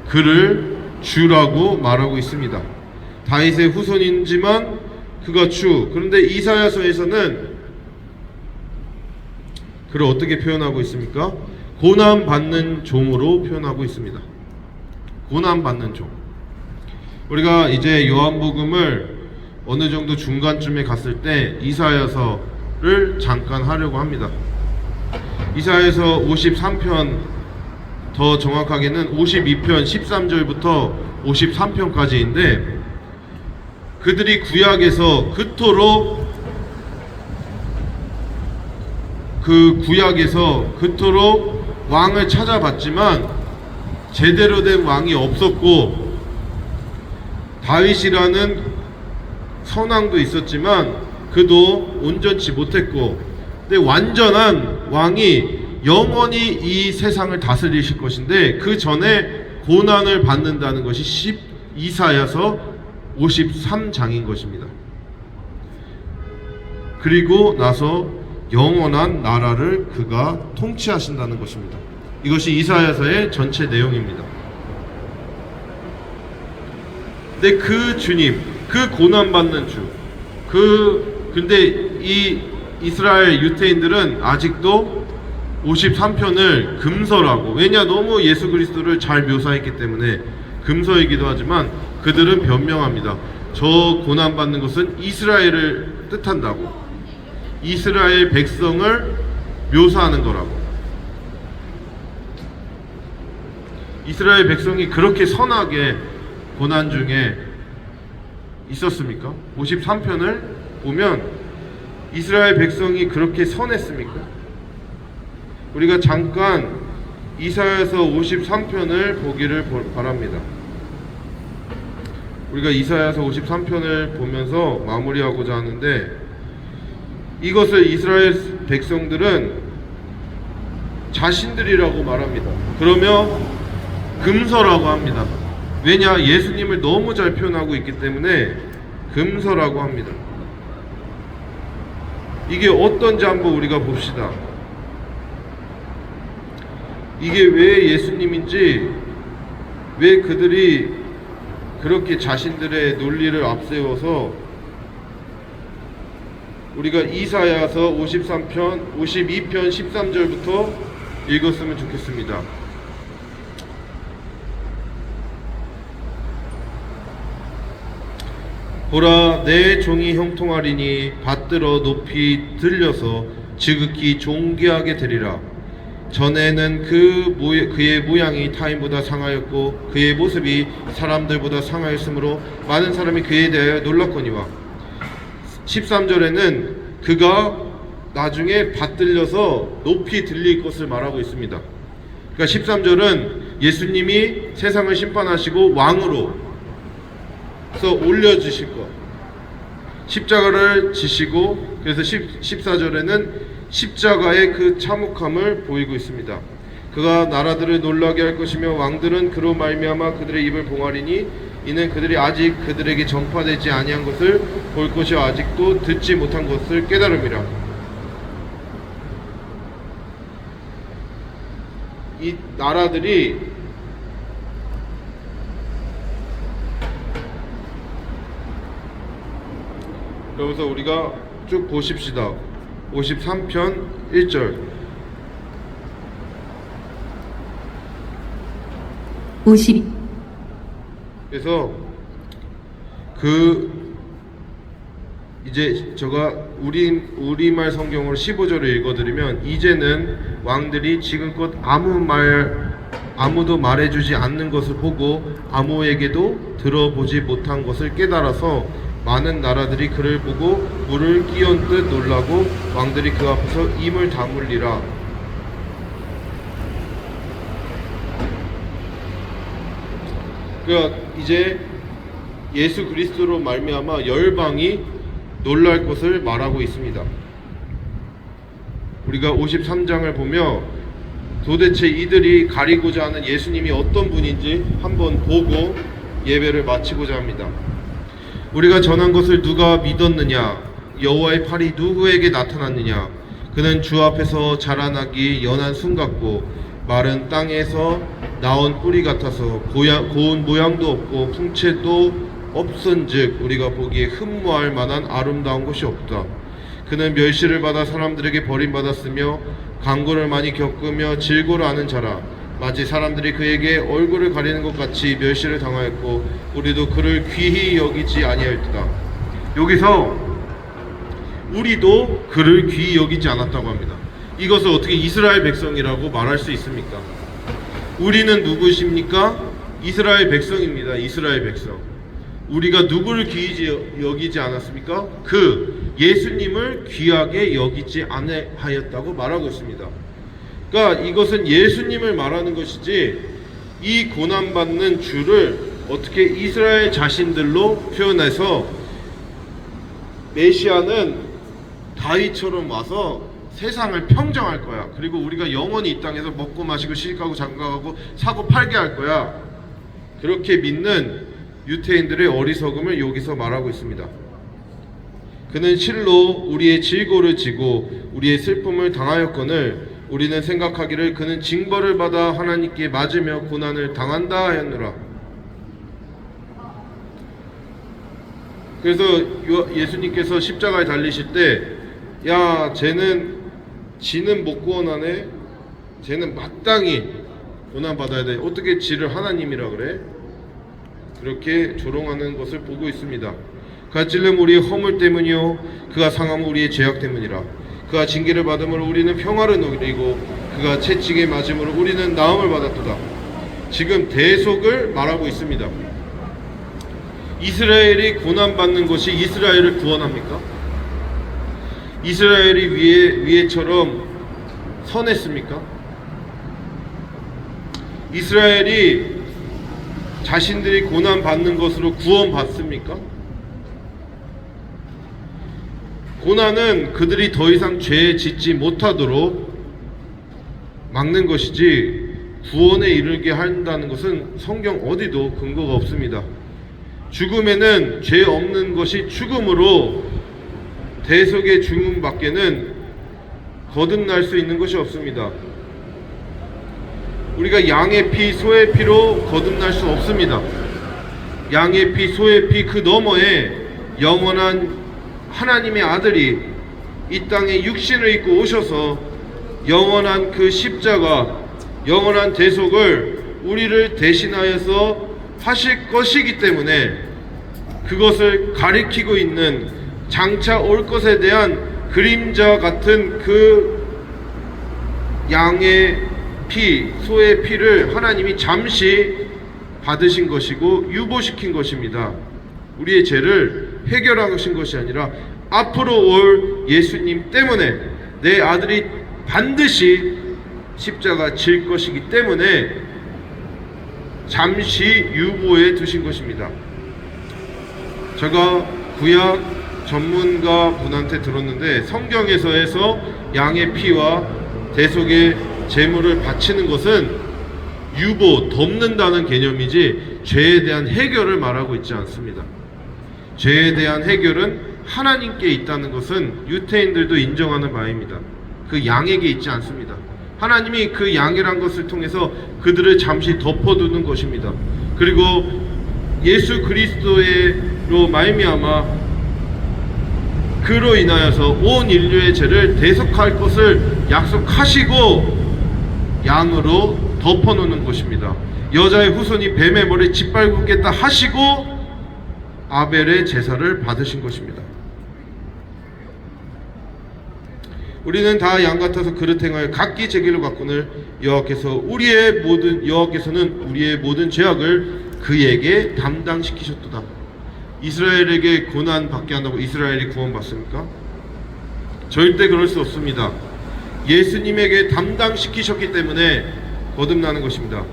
그를 주라고 말하고 있습니다. 다윗의 후손이지만 그가 주. 그런데 이사야서에서는 그를 어떻게 표현하고 있습니까? 고난받는 종으로 표현하고 있습니다. 고난받는 종. 우리가 이제 요한복음을 어느 정도 중간쯤에 갔을 때 이사야서를 잠깐 하려고 합니다. 이사야서 53편, 더 정확하게는 52편 13절부터 53편까지인데 그들이 구약에서 그토록 왕을 찾아봤지만 제대로 된 왕이 없었고 다윗이라는 선왕도 있었지만 그도 온전치 못했고 근데 완전한 왕이 영원히 이 세상을 다스리실 것인데 그 전에 고난을 받는다는 것이 이사야서 53장인 것입니다. 그리고 나서 영원한 나라를 그가 통치하신다는 것입니다. 이것이 이사야서의 전체 내용입니다. 근데 그 주님, 그 고난받는 주, 근데 이 이스라엘 유태인들은 아직도 53편을 금서라고, 왜냐 너무 예수 그리스도를 잘 묘사했기 때문에 금서이기도 하지만 그들은 변명합니다. 저 고난받는 것은 이스라엘을 뜻한다고, 이스라엘 백성을 묘사하는 거라고. 이스라엘 백성이 그렇게 선하게 고난 중에 있었습니까? 53편을 보면 이스라엘 백성이 그렇게 선했습니까? 우리가 잠깐 이사야서 53편을 보기를 바랍니다. 우리가 이사야서 53편을 보면서 마무리하고자 하는데 이것을 이스라엘 백성들은 자신들이라고 말합니다. 그러며 금서라고 합니다. 왜냐? 예수님을 너무 잘 표현하고 있기 때문에 금서라고 합니다. 이게 어떤지 한번 우리가 봅시다. 이게 왜 예수님인지, 왜 그들이 그렇게 자신들의 논리를 앞세워서 우리가 이사야서 52편 13절부터 읽었으면 좋겠습니다. 보라, 내 종이 형통하리니 받들어 높이 들려서 지극히 존귀하게 되리라. 전에는 그의 모양이 타인보다 상하였고 그의 모습이 사람들보다 상하였으므로 많은 사람이 그에 대하여 놀랐거니와 13절에는 그가 나중에 받들려서 높이 들릴 것을 말하고 있습니다. 그러니까 13절은 예수님이 세상을 심판하시고 왕으로서 올려주실 것, 십자가를 지시고, 그래서 14절에는 십자가의 그 참혹함을 보이고 있습니다. 그가 나라들을 놀라게 할 것이며 왕들은 그로 말미암아 그들의 입을 봉하리니 이는 그들이 아직 그들에게 전파되지 아니한 것을 볼 것이요 아직도 듣지 못한 것을 깨달음이라. 이 나라들이 그러면서 우리가 쭉 보십시다. 53편 1절. 50. 그래서 이제 제가 우리말 성경으로 15절을 읽어드리면, 이제는 왕들이 지금껏 아무도 말해주지 않는 것을 보고 아무에게도 들어보지 못한 것을 깨달아서 많은 나라들이 그를 보고 물을 끼얹듯 놀라고 왕들이 그 앞에서 임을 다물리라. 그러니까 이제 예수 그리스도로 말미암아 열방이 놀랄 것을 말하고 있습니다. 우리가 53장을 보며 도대체 이들이 가리고자 하는 예수님이 어떤 분인지 한번 보고 예배를 마치고자 합니다. 우리가 전한 것을 누가 믿었느냐? 여호와의 팔이 누구에게 나타났느냐? 그는 주 앞에서 자라나기 연한 순 같고 마른 땅에서 나온 뿌리 같아서 고운 모양도 없고 풍채도 없은즉 우리가 보기에 흠모할 만한 아름다운 것이 없다. 그는 멸시를 받아 사람들에게 버림받았으며 강고를 많이 겪으며 질고를 아는 자라. 마치 사람들이 그에게 얼굴을 가리는 것 같이 멸시를 당하였고 우리도 그를 귀히 여기지 아니하였다. 여기서 우리도 그를 귀히 여기지 않았다고 합니다. 이것을 어떻게 이스라엘 백성이라고 말할 수 있습니까? 우리는 누구십니까? 이스라엘 백성입니다. 이스라엘 백성. 우리가 누구를 귀히 여기지 않았습니까? 그 예수님을 귀하게 여기지 아니하였다고 말하고 있습니다. 그러니까 이것은 예수님을 말하는 것이지, 이 고난받는 주를 어떻게 이스라엘 자신들로 표현해서 메시아는 다윗처럼 와서 세상을 평정할 거야. 그리고 우리가 영원히 이 땅에서 먹고 마시고 시집가고 장가가고 사고 팔게 할 거야. 그렇게 믿는 유태인들의 어리석음을 여기서 말하고 있습니다. 그는 실로 우리의 질고를 지고 우리의 슬픔을 당하였거늘 우리는 생각하기를 그는 징벌을 받아 하나님께 맞으며 고난을 당한다 하였노라. 그래서 예수님께서 십자가에 달리실 때, 야, 지는 못 구원하네, 쟤는 마땅히 고난 받아야 돼, 어떻게 지를 하나님이라 그래? 그렇게 조롱하는 것을 보고 있습니다. 그가 찔림 우리의 허물 때문이요 그가 상함 우리의 죄악 때문이라. 그가 징계를 받음으로 우리는 평화를 누리고 그가 채찍에 맞음으로 우리는 나음을 받았도다. 지금 대속을 말하고 있습니다. 이스라엘이 고난받는 것이 이스라엘을 구원합니까? 이스라엘이 위에처럼 선했습니까? 이스라엘이 자신들이 고난받는 것으로 구원받습니까? 고난은 그들이 더 이상 죄 짓지 못하도록 막는 것이지 구원에 이르게 한다는 것은 성경 어디도 근거가 없습니다. 죽음에는 죄 없는 것이 죽음으로 대속의 죽음 밖에는 거듭날 수 있는 것이 없습니다. 우리가 양의 피, 소의 피로 거듭날 수 없습니다. 양의 피, 소의 피 그 너머에 영원한 하나님의 아들이 이 땅에 육신을 입고 오셔서 영원한 그 십자가, 영원한 대속을 우리를 대신하여서 하실 것이기 때문에 그것을 가리키고 있는 장차 올 것에 대한 그림자 같은 그 양의 피, 소의 피를 하나님이 잠시 받으신 것이고 유보시킨 것입니다. 우리의 죄를 해결하신 것이 아니라 앞으로 올 예수님 때문에 내 아들이 반드시 십자가 질 것이기 때문에 잠시 유보해 두신 것입니다. 제가 구약 전문가 분한테 들었는데, 성경에서 양의 피와 대속의 제물을 바치는 것은 유보, 덮는다는 개념이지 죄에 대한 해결을 말하고 있지 않습니다. 죄에 대한 해결은 하나님께 있다는 것은 유태인들도 인정하는 바입니다. 그 양에게 있지 않습니다. 하나님이 그 양이란 것을 통해서 그들을 잠시 덮어두는 것입니다. 그리고 예수 그리스도로 말미암아 그로 인하여서 온 인류의 죄를 대속할 것을 약속하시고 양으로 덮어놓는 것입니다. 여자의 후손이 뱀의 머리에 짓밟겠다 하시고 아벨의 제사를 받으신 것입니다. 우리는 다 양 같아서 그릇 행하여 각기 제기를 갖거늘 여호와께서는 우리의 모든 죄악을 그에게 담당시키셨도다. 이스라엘에게 고난 받게 한다고 이스라엘이 구원받습니까? 절대 그럴 수 없습니다. 예수님에게 담당시키셨기 때문에 거듭나는 것입니다.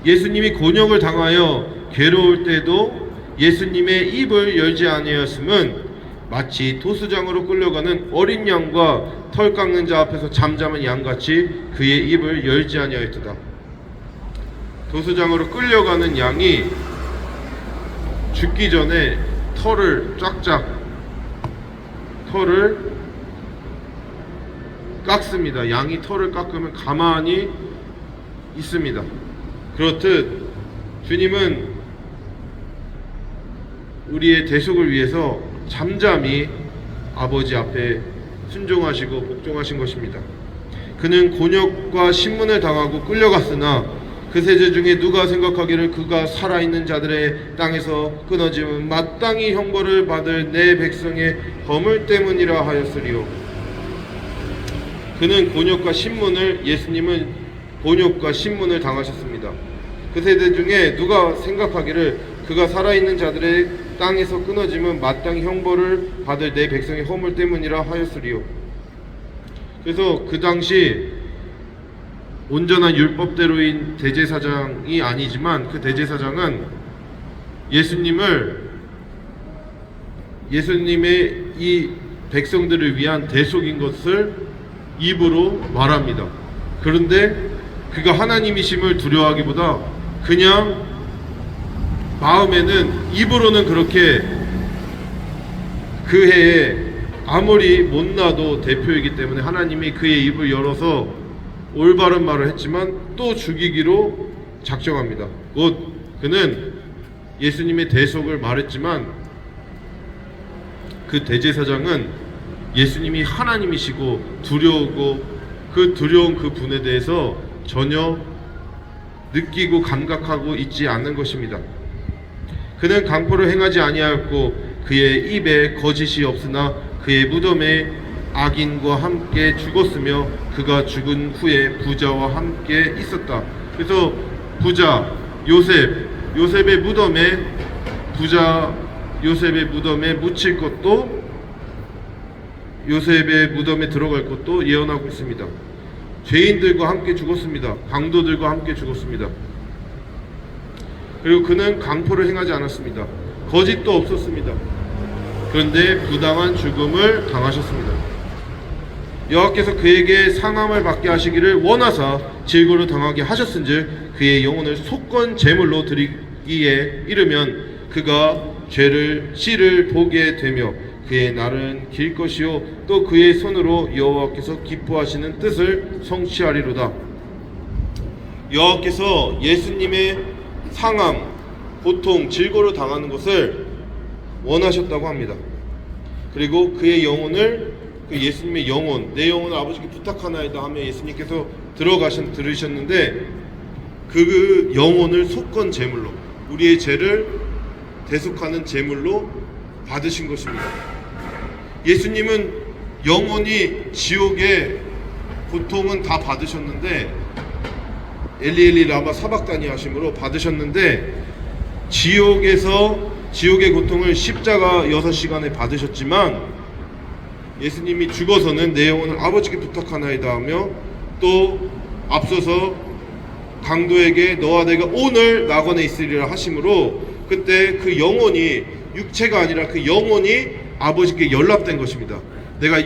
예수님이 곤욕을 당하여 괴로울 때도 예수님의 입을 열지 아니하였음은 마치 도수장으로 끌려가는 어린 양과 털 깎는 자 앞에서 잠잠한 양같이 그의 입을 열지 아니하였도다. 도수장으로 끌려가는 양이 죽기 전에 털을 깎습니다. 양이 털을 깎으면 가만히 있습니다. 그렇듯 주님은 우리의 대속을 위해서 잠잠히 아버지 앞에 순종하시고 복종하신 것입니다. 그는 곤욕과 신문을 당하고 끌려갔으나 그 세대 중에 누가 생각하기를 그가 살아있는 자들의 땅에서 끊어지면 마땅히 형벌을 받을 내 백성의 허물 때문이라 하였으리요. 그는 예수님은 곤욕과 신문을 당하셨습니다. 그 세대 중에 누가 생각하기를 그가 살아있는 자들의 땅에서 끊어지면 마땅히 형벌을 받을 내 백성의 허물 때문이라 하였으리요. 그래서 그 당시 온전한 율법대로인 대제사장이 아니지만 그 대제사장은 예수님의 이 백성들을 위한 대속인 것을 입으로 말합니다. 그런데 그가 하나님이심을 두려워하기보다 그냥 마음에는, 입으로는 그렇게 그 해에 아무리 못나도 대표이기 때문에 하나님이 그의 입을 열어서 올바른 말을 했지만 또 죽이기로 작정합니다. 곧 그는 예수님의 대속을 말했지만 그 대제사장은 예수님이 하나님이시고 두려우고 그 두려운 그 분에 대해서 전혀 느끼고 감각하고 있지 않는 것입니다. 그는 강포를 행하지 아니하였고 그의 입에 거짓이 없으나 그의 무덤에 악인과 함께 죽었으며 그가 죽은 후에 부자와 함께 있었다. 그래서 부자 요셉의 무덤에 묻힐 것도, 요셉의 무덤에 들어갈 것도 예언하고 있습니다. 죄인들과 함께 죽었습니다. 강도들과 함께 죽었습니다. 그리고 그는 강포를 행하지 않았습니다. 거짓도 없었습니다. 그런데 부당한 죽음을 당하셨습니다. 여호와께서 그에게 상함을 받게 하시기를 원하사 질고를 당하게 하셨은즉 그의 영혼을 속건 제물로 드리기에 이르면 그가 씨를 보게 되며 그의 날은 길 것이요 또 그의 손으로 여호와께서 기뻐하시는 뜻을 성취하리로다. 여호와께서 예수님의 상함, 고통, 질고를 당하는 것을 원하셨다고 합니다. 그리고 그의 영혼을, 그 예수님의 영혼, 내 영혼을 아버지께 부탁하나이다 하며 예수님께서 들으셨는데 그 영혼을 속건 제물로, 우리의 죄를 대속하는 제물로 받으신 것입니다. 예수님은 영원히 지옥의 고통은 다 받으셨는데, 엘리 라마 사박다니 하심으로 받으셨는데, 지옥의 고통을 십자가 6시간에 받으셨지만 예수님이 죽어서는 내 영혼을 아버지께 부탁하나이다 하며 또 앞서서 강도에게 너와 내가 오늘 낙원에 있으리라 하심으로 그때 그 영혼이 육체가 아니라 그 영혼이 아버지께 연락된 것입니다. 내가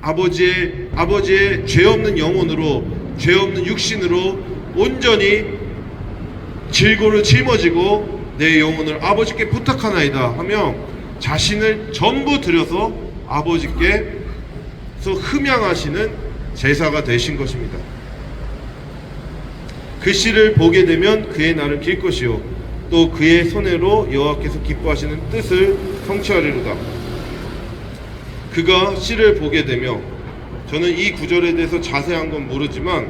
아버지의 죄 없는 영혼으로 죄 없는 육신으로 온전히 질고를 짊어지고 내 영혼을 아버지께 부탁하나이다 하며 자신을 전부 들여서 아버지께서 흠양하시는 제사가 되신 것입니다. 그 씨를 보게 되면 그의 날을 길 것이요 또 그의 손으로 여호와께서 기뻐하시는 뜻을 성취하리로다. 그가 씨를 보게 되며, 저는 이 구절에 대해서 자세한 건 모르지만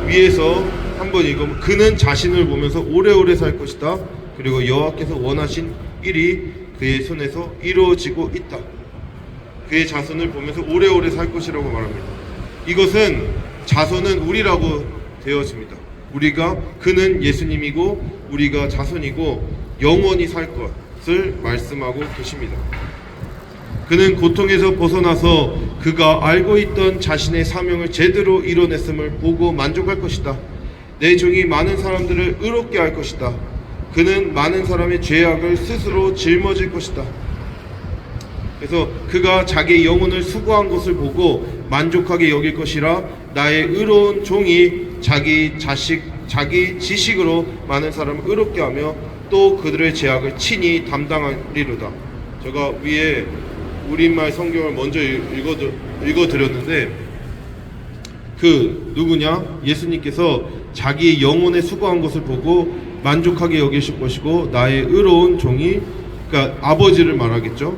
위에서 한번 읽으면 그는 자신을 보면서 오래오래 살 것이다. 그리고 여호와께서 원하신 일이 그의 손에서 이루어지고 있다. 그의 자손을 보면서 오래오래 살 것이라고 말합니다. 이것은 자손은 우리라고 되어집니다. 그는 예수님이고 우리가 자손이고 영원히 살 것을 말씀하고 계십니다. 그는 고통에서 벗어나서 그가 알고 있던 자신의 사명을 제대로 이뤄냈음을 보고 만족할 것이다. 내 종이 많은 사람들을 의롭게 할 것이다. 그는 많은 사람의 죄악을 스스로 짊어질 것이다. 그래서 그가 자기 영혼을 수고한 것을 보고 만족하게 여길 것이라 나의 의로운 종이 자기 지식으로 많은 사람을 의롭게 하며 또 그들의 죄악을 친히 담당하리로다. 제가 위에 우리말 성경을 먼저 읽어드렸는데 그 누구냐? 예수님께서 자기 영혼에 수고한 것을 보고 만족하게 여기실 것이고 나의 의로운 종이, 그러니까 아버지를 말하겠죠.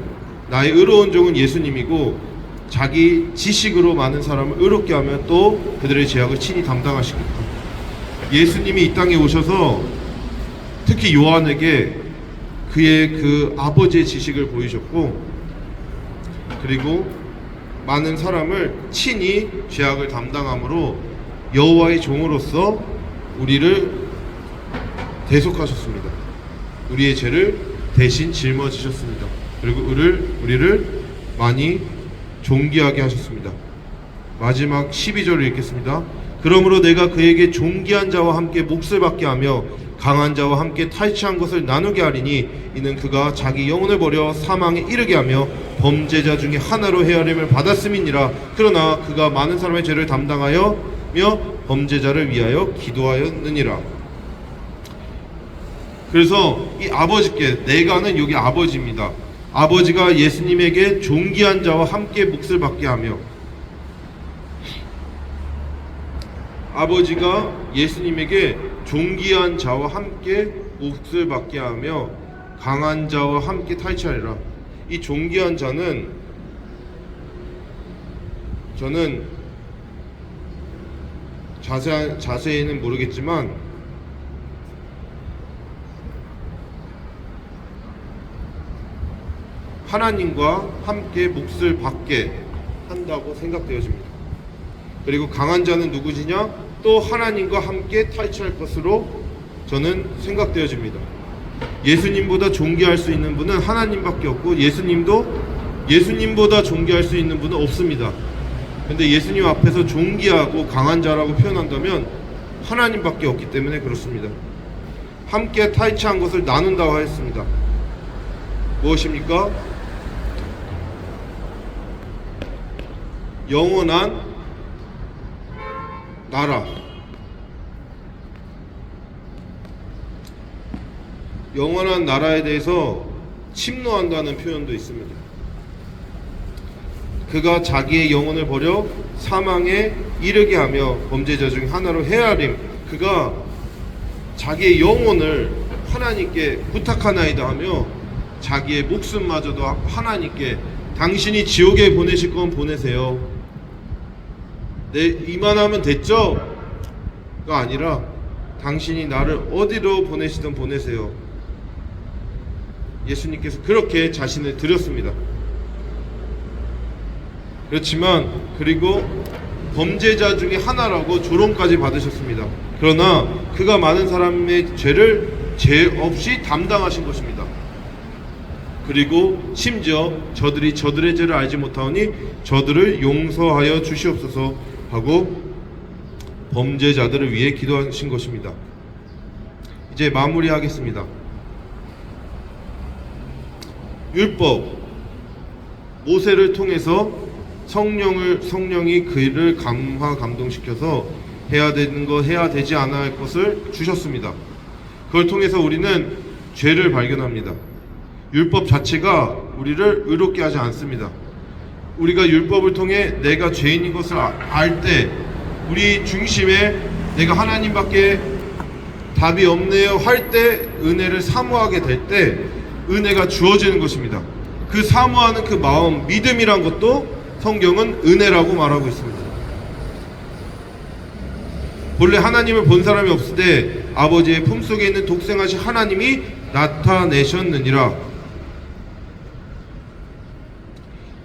나의 의로운 종은 예수님이고 자기 지식으로 많은 사람을 의롭게 하며 또 그들의 죄악을 친히 담당하시겠다. 예수님이 이 땅에 오셔서 특히 요한에게 그의 그 아버지의 지식을 보이셨고 그리고 많은 사람을 친히 죄악을 담당함으로 여호와의 종으로서 우리를 대속하셨습니다. 우리의 죄를 대신 짊어지셨습니다. 그리고 우리를 많이 존귀하게 하셨습니다. 마지막 12절을 읽겠습니다. 그러므로 내가 그에게 존귀한 자와 함께 몫을 받게 하며 강한 자와 함께 탈취한 것을 나누게 하리니 이는 그가 자기 영혼을 버려 사망에 이르게 하며 범죄자 중에 하나로 헤아림을 받았음이니라. 그러나 그가 많은 사람의 죄를 담당하여며 범죄자를 위하여 기도하였느니라. 그래서 이 아버지께, 내가는 여기 아버지입니다. 아버지가 예수님에게 존귀한 자와 함께 몫을 받게 하며, 아버지가 예수님에게 존귀한 자와 함께 몫을 받게 하며 강한 자와 함께 탈취하리라. 이 존귀한 자는 저는 자세히는 모르겠지만 하나님과 함께 몫을 받게 한다고 생각되어집니다. 그리고 강한 자는 누구지냐? 또 하나님과 함께 탈취할 것으로 저는 생각되어집니다. 예수님보다 존귀할 수 있는 분은 하나님밖에 없고 예수님보다 존귀할 수 있는 분은 없습니다. 근데 예수님 앞에서 존귀하고 강한 자라고 표현한다면 하나님밖에 없기 때문에 그렇습니다. 함께 탈취한 것을 나눈다고 하였습니다. 무엇입니까? 영원한 나라. 영원한 나라에 대해서 침노한다는 표현도 있습니다. 그가 자기의 영혼을 버려 사망에 이르게 하며 범죄자 중 하나로 헤아림. 그가 자기의 영혼을 하나님께 부탁하나이다 하며 자기의 목숨마저도 하나님께, 당신이 지옥에 보내실 건 보내세요. 이만하면 됐죠? 가 아니라 당신이 나를 어디로 보내시든 보내세요. 예수님께서 그렇게 자신을 드렸습니다. 그렇지만 그리고 범죄자 중에 하나라고 조롱까지 받으셨습니다. 그러나 그가 많은 사람의 죄를 죄 없이 담당하신 것입니다. 그리고 심지어 저들이 저들의 죄를 알지 못하오니 저들을 용서하여 주시옵소서 하고 범죄자들을 위해 기도하신 것입니다. 이제 마무리하겠습니다. 율법, 모세를 통해서 성령이 그를 감동시켜서 해야 되는 것, 해야 되지 않아야 할 것을 주셨습니다. 그걸 통해서 우리는 죄를 발견합니다. 율법 자체가 우리를 의롭게 하지 않습니다. 우리가 율법을 통해 내가 죄인인 것을 알 때 우리 중심에 내가 하나님밖에 답이 없네요 할 때 은혜를 사모하게 될 때 은혜가 주어지는 것입니다. 그 사모하는 그 마음, 믿음이란 것도 성경은 은혜라고 말하고 있습니다. 본래 하나님을 본 사람이 없을 때 아버지의 품속에 있는 독생하신 하나님이 나타내셨느니라.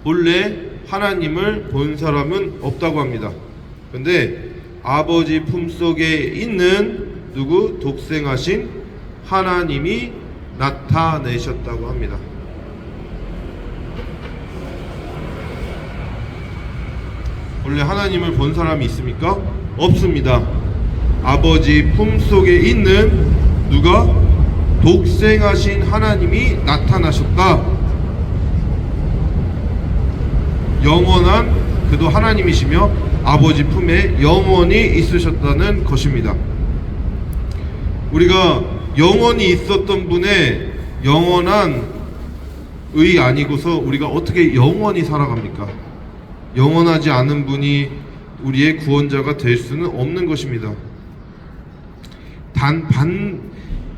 본래 하나님을 본 사람은 없다고 합니다. 근데 아버지 품속에 있는 누구? 독생하신 하나님이 나타내셨다고 합니다. 원래 하나님을 본 사람이 있습니까? 없습니다. 아버지 품속에 있는 누가? 독생하신 하나님이 나타나셨다. 영원한 그도 하나님이시며 아버지 품에 영원히 있으셨다는 것입니다. 우리가 영원히 있었던 분의 영원한 의 아니고서 우리가 어떻게 영원히 살아갑니까? 영원하지 않은 분이 우리의 구원자가 될 수는 없는 것입니다.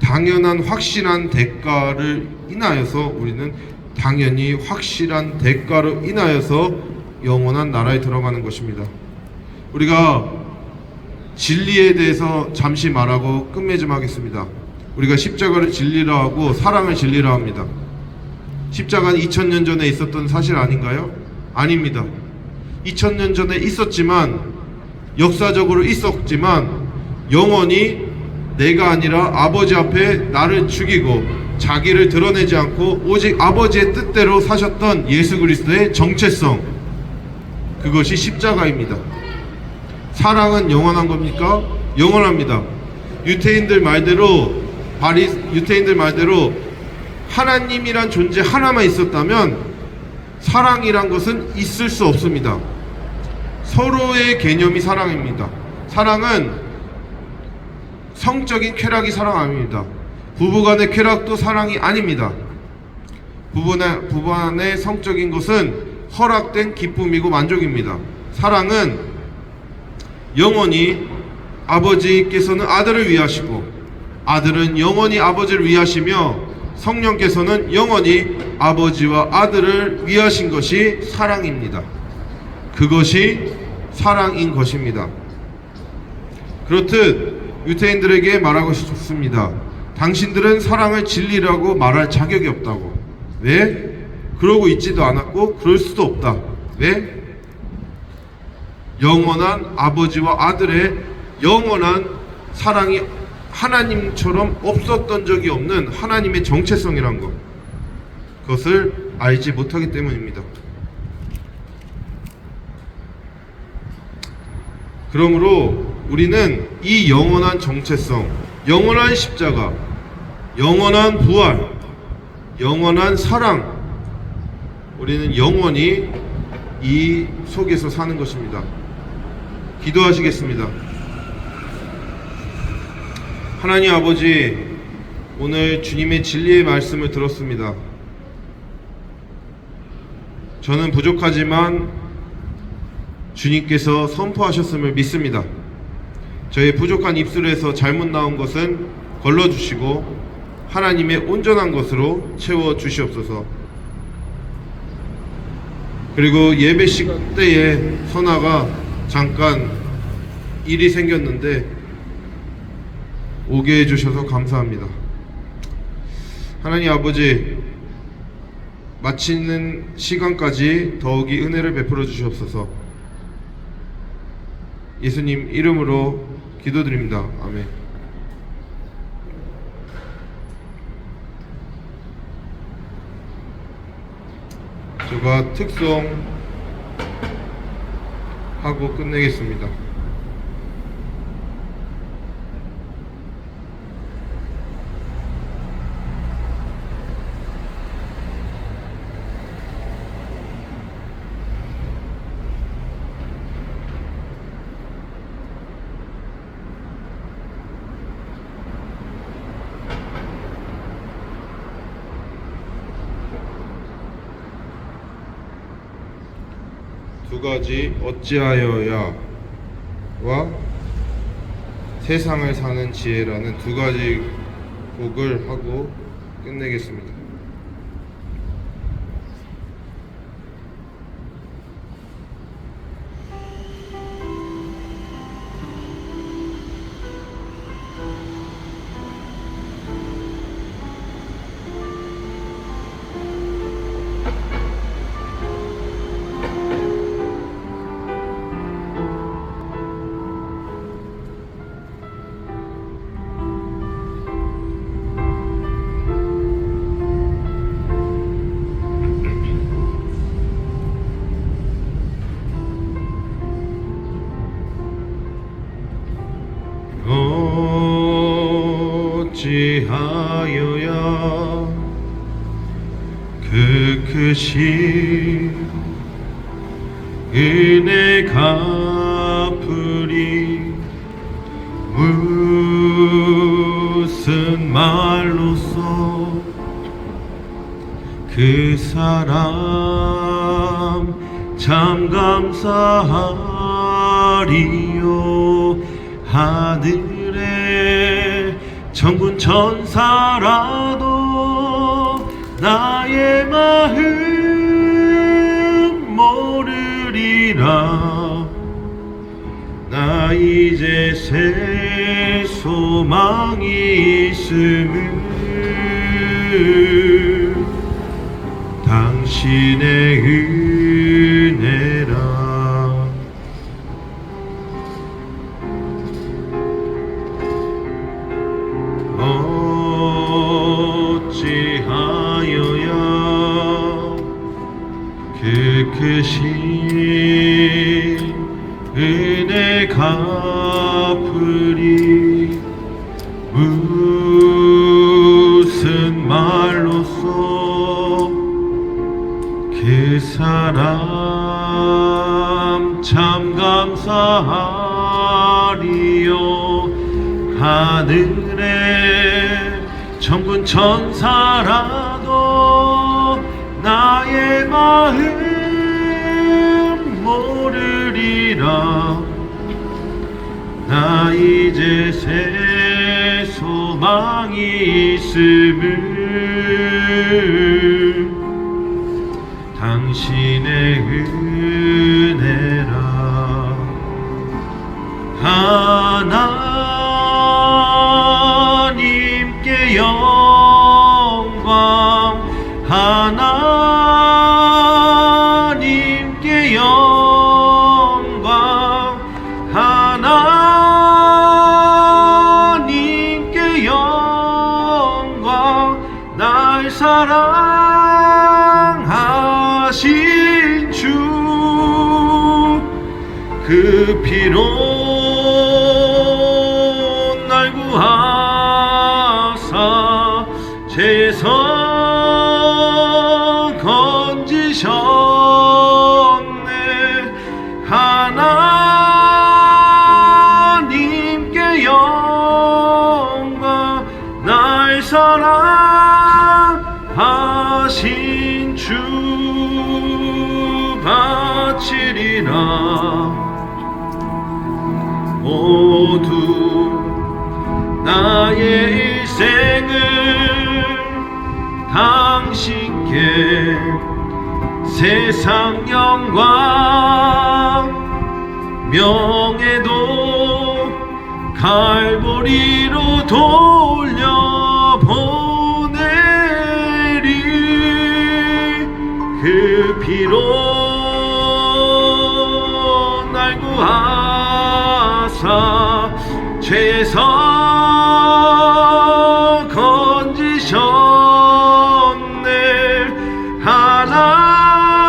당연한 확실한 대가를 인하여서 우리는 당연히 확실한 대가로 인하여서 영원한 나라에 들어가는 것입니다. 우리가 진리에 대해서 잠시 말하고 끝맺음 좀 하겠습니다. 우리가 십자가를 진리라 하고 사랑을 진리라 합니다. 십자가는 2000년 전에 있었던 사실 아닌가요? 아닙니다. 2000년 전에 있었지만 역사적으로 있었지만 영원히 내가 아니라 아버지 앞에 나를 죽이고 자기를 드러내지 않고 오직 아버지의 뜻대로 사셨던 예수 그리스도의 정체성, 그것이 십자가입니다. 사랑은 영원한 겁니까? 영원합니다. 유태인들 말대로 하나님이란 존재 하나만 있었다면 사랑이란 것은 있을 수 없습니다. 서로의 개념이 사랑입니다. 사랑은 성적인 쾌락이 사랑 아닙니다. 부부간의 쾌락도 사랑이 아닙니다. 부부간의 성적인 것은 허락된 기쁨이고 만족입니다. 사랑은 영원히 아버지께서는 아들을 위하시고 아들은 영원히 아버지를 위하시며 성령께서는 영원히 아버지와 아들을 위하신 것이 사랑입니다. 그것이 사랑인 것입니다. 그렇듯 유태인들에게 말하고 싶습니다. 당신들은 사랑을 진리라고 말할 자격이 없다고. 왜? 그러고 있지도 않았고 그럴 수도 없다. 왜? 영원한 아버지와 아들의 영원한 사랑이 하나님처럼 없었던 적이 없는 하나님의 정체성이란 것, 그것을 알지 못하기 때문입니다. 그러므로 우리는 이 영원한 정체성, 영원한 십자가, 영원한 부활, 영원한 사랑, 우리는 영원히 이 속에서 사는 것입니다. 기도하시겠습니다. 하나님 아버지, 오늘 주님의 진리의 말씀을 들었습니다. 저는 부족하지만 주님께서 선포하셨음을 믿습니다. 저의 부족한 입술에서 잘못 나온 것은 걸러주시고 하나님의 온전한 것으로 채워주시옵소서. 그리고 예배 시간 때에 선아가 잠깐 일이 생겼는데 오게 해주셔서 감사합니다. 하나님 아버지, 마치는 시간까지 더욱이 은혜를 베풀어 주시옵소서. 예수님 이름으로 기도드립니다. 아멘. 제가 특송하고 끝내겠습니다. 두 가지 어찌하여야와 세상을 사는 지혜라는 두 가지 곡을 하고 끝내겠습니다. 어찌하여야 그 크신 은혜 갚으리 무슨 말로써 그 사람 참 감사하리요 하늘에 천군 천사라도 나의 마음 모르리라 나 이제 새 소망이 있음을 당신의 은혜라 어찌하여야 그 크신 은혜 갚으리 무슨 말로써 그 사람 참 감사하리요 하늘에 천군 천사라도 나의 마음 모르리라 나 이제 새 소망이 있음을 당신의 은혜라 하나님께 영광 하나님께 영광 하나님께 영광 날 사랑하신 주 그 피로 날 구하사 죄에서 건지셨네 하나님께 영광 날 사랑하신 주 바치리라 모두 나의 일생을 당신께 세상 영광 명예도 갈보리로 돌려보내리 그 피로 날 구하사 죄에서 건지셨네 하나님께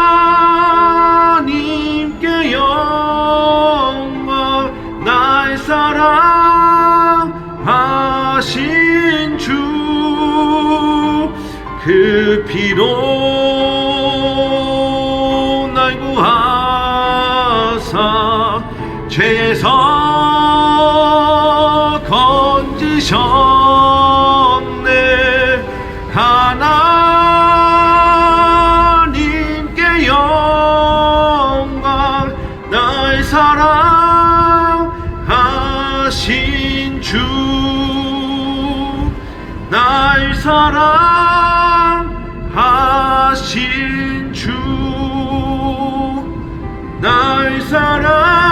그 피로 날 구하사 죄에서 건지셨네. 하나님께 영광. 날 사랑하신 주, 날 사랑하신 주, 날 사랑하신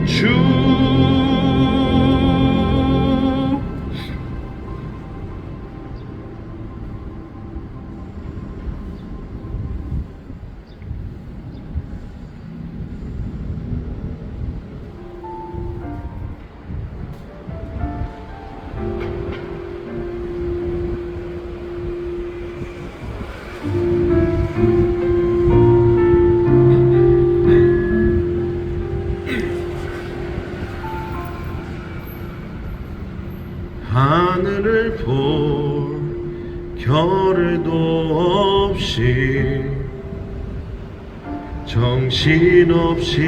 주. 하늘을 볼 겨를도 없이 정신없이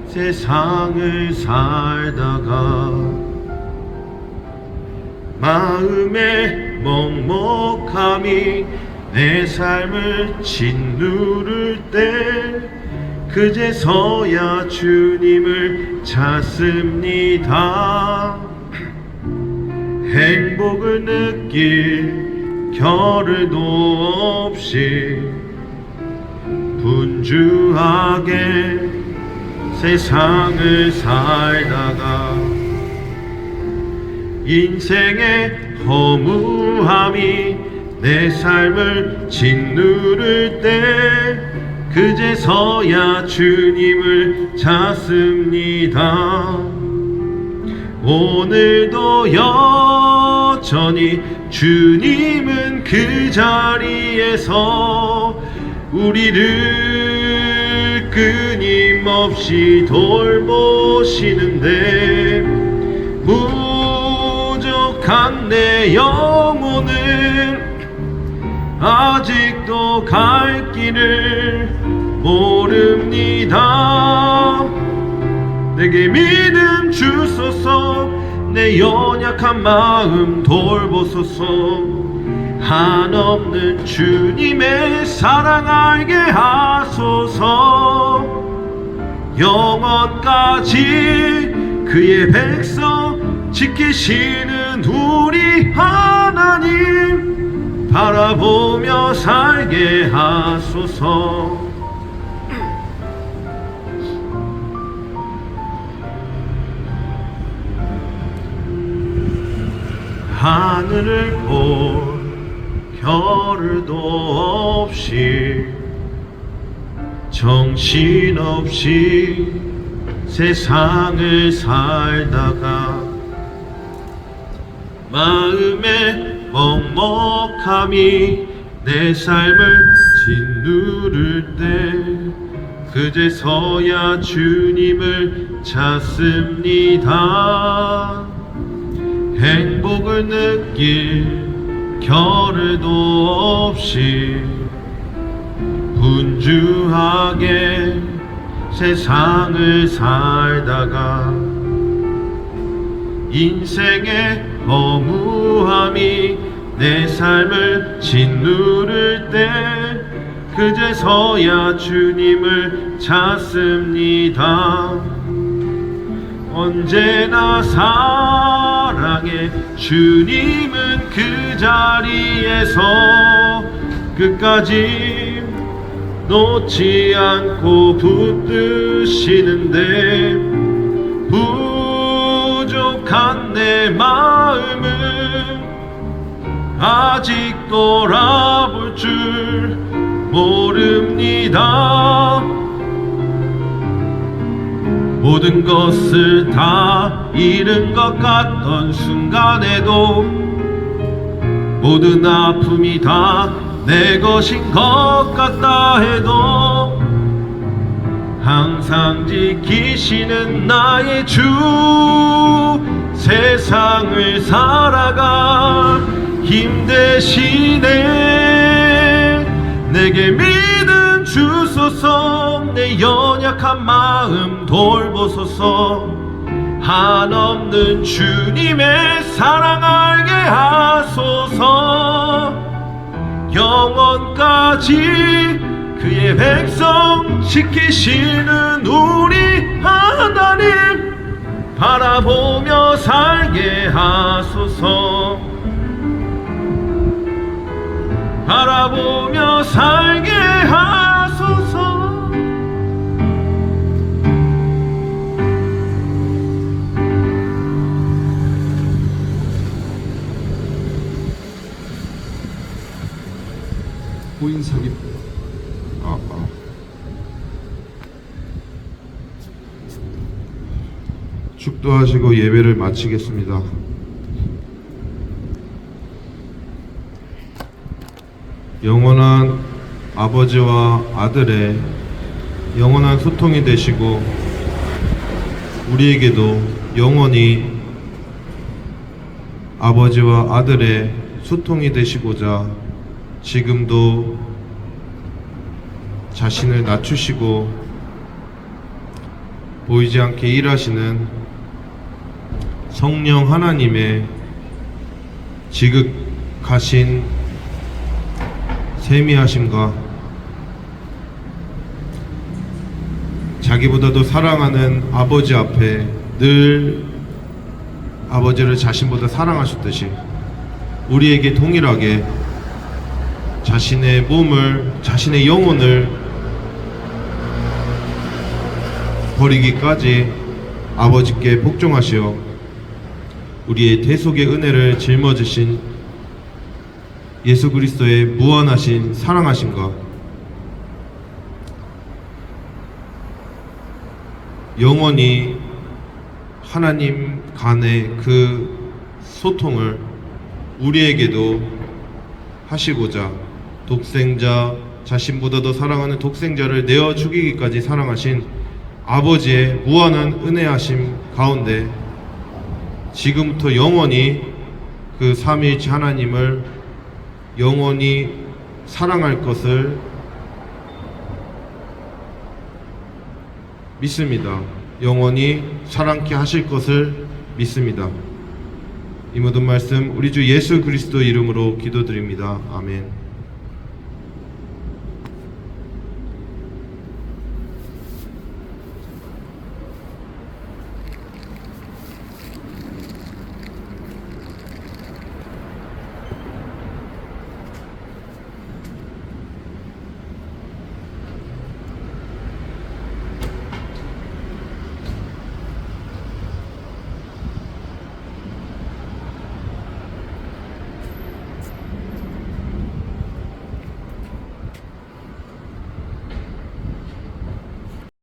세상을 살다가 마음의 먹먹함이 내 삶을 짓누를 때 그제서야 주님을 찾습니다. 행복을 느낄 겨를도 없이 분주하게 세상을 살다가 인생의 허무함이 내 삶을 짓누를 때 그제서야 주님을 찾습니다. 오늘도 여전히 주님은 그 자리에서 우리를 끊임없이 돌보시는데 부족한 내 영혼은 아직도 갈 길을 모릅니다. 내게 믿음 주소서. 내 연약한 마음 돌보소서. 한없는 주님의 사랑 알게 하소서. 영원까지 그의 백성 지키시는 우리 하나님 바라보며 살게 하소서. 하늘을 볼 겨를도 없이 정신없이 세상을 살다가 마음의 먹먹함이 내 삶을 짓누를 때 그제서야 주님을 찾습니다. 행복을 느낄 겨를도 없이 분주하게 세상을 살다가 인생의 허무함이 내 삶을 짓누를 때 그제서야 주님을 찾습니다. 언제나 사랑해 주님은 그 자리에서 끝까지 놓지 않고 붙드시는데 부족한 내 마음은 아직 돌아볼 줄 모릅니다. 모든 것을 다 잃은 것 같던 순간에도 모든 아픔이 다 내 것인 것 같다 해도 항상 지키시는 나의 주 세상 세상을 살아가 힘 대시네. 내게 믿음 주소서. 내 연약한 마음 돌보소서. 한없는 주님의 사랑 알게 하소서. 영원까지 그의 백성 지키시는 우리 하나님 바라보며 살게 하소서. 바라보며 살게 하소서. 고인 사기. 축도하시고 예배를 마치겠습니다. 영원한 아버지와 아들의 영원한 소통이 되시고 우리에게도 영원히 아버지와 아들의 소통이 되시고자 지금도 자신을 낮추시고 보이지 않게 일하시는 성령 하나님의 지극하신 세미하심과 자기보다도 사랑하는 아버지 앞에 늘 아버지를 자신보다 사랑하셨듯이 우리에게 동일하게 자신의 몸을, 자신의 영혼을 버리기까지 아버지께 복종하시어 우리의 대속의 은혜를 짊어지신 예수 그리스도의 무한하신 사랑하심과 영원히 하나님 간의 그 소통을 우리에게도 하시고자 독생자, 자신보다도 사랑하는 독생자를 내어 죽이기까지 사랑하신 아버지의 무한한 은혜하심 가운데 지금부터 영원히 그 삼위일체 하나님을 영원히 사랑할 것을 믿습니다. 영원히 사랑케 하실 것을 믿습니다. 이 모든 말씀 우리 주 예수 그리스도 이름으로 기도드립니다. 아멘.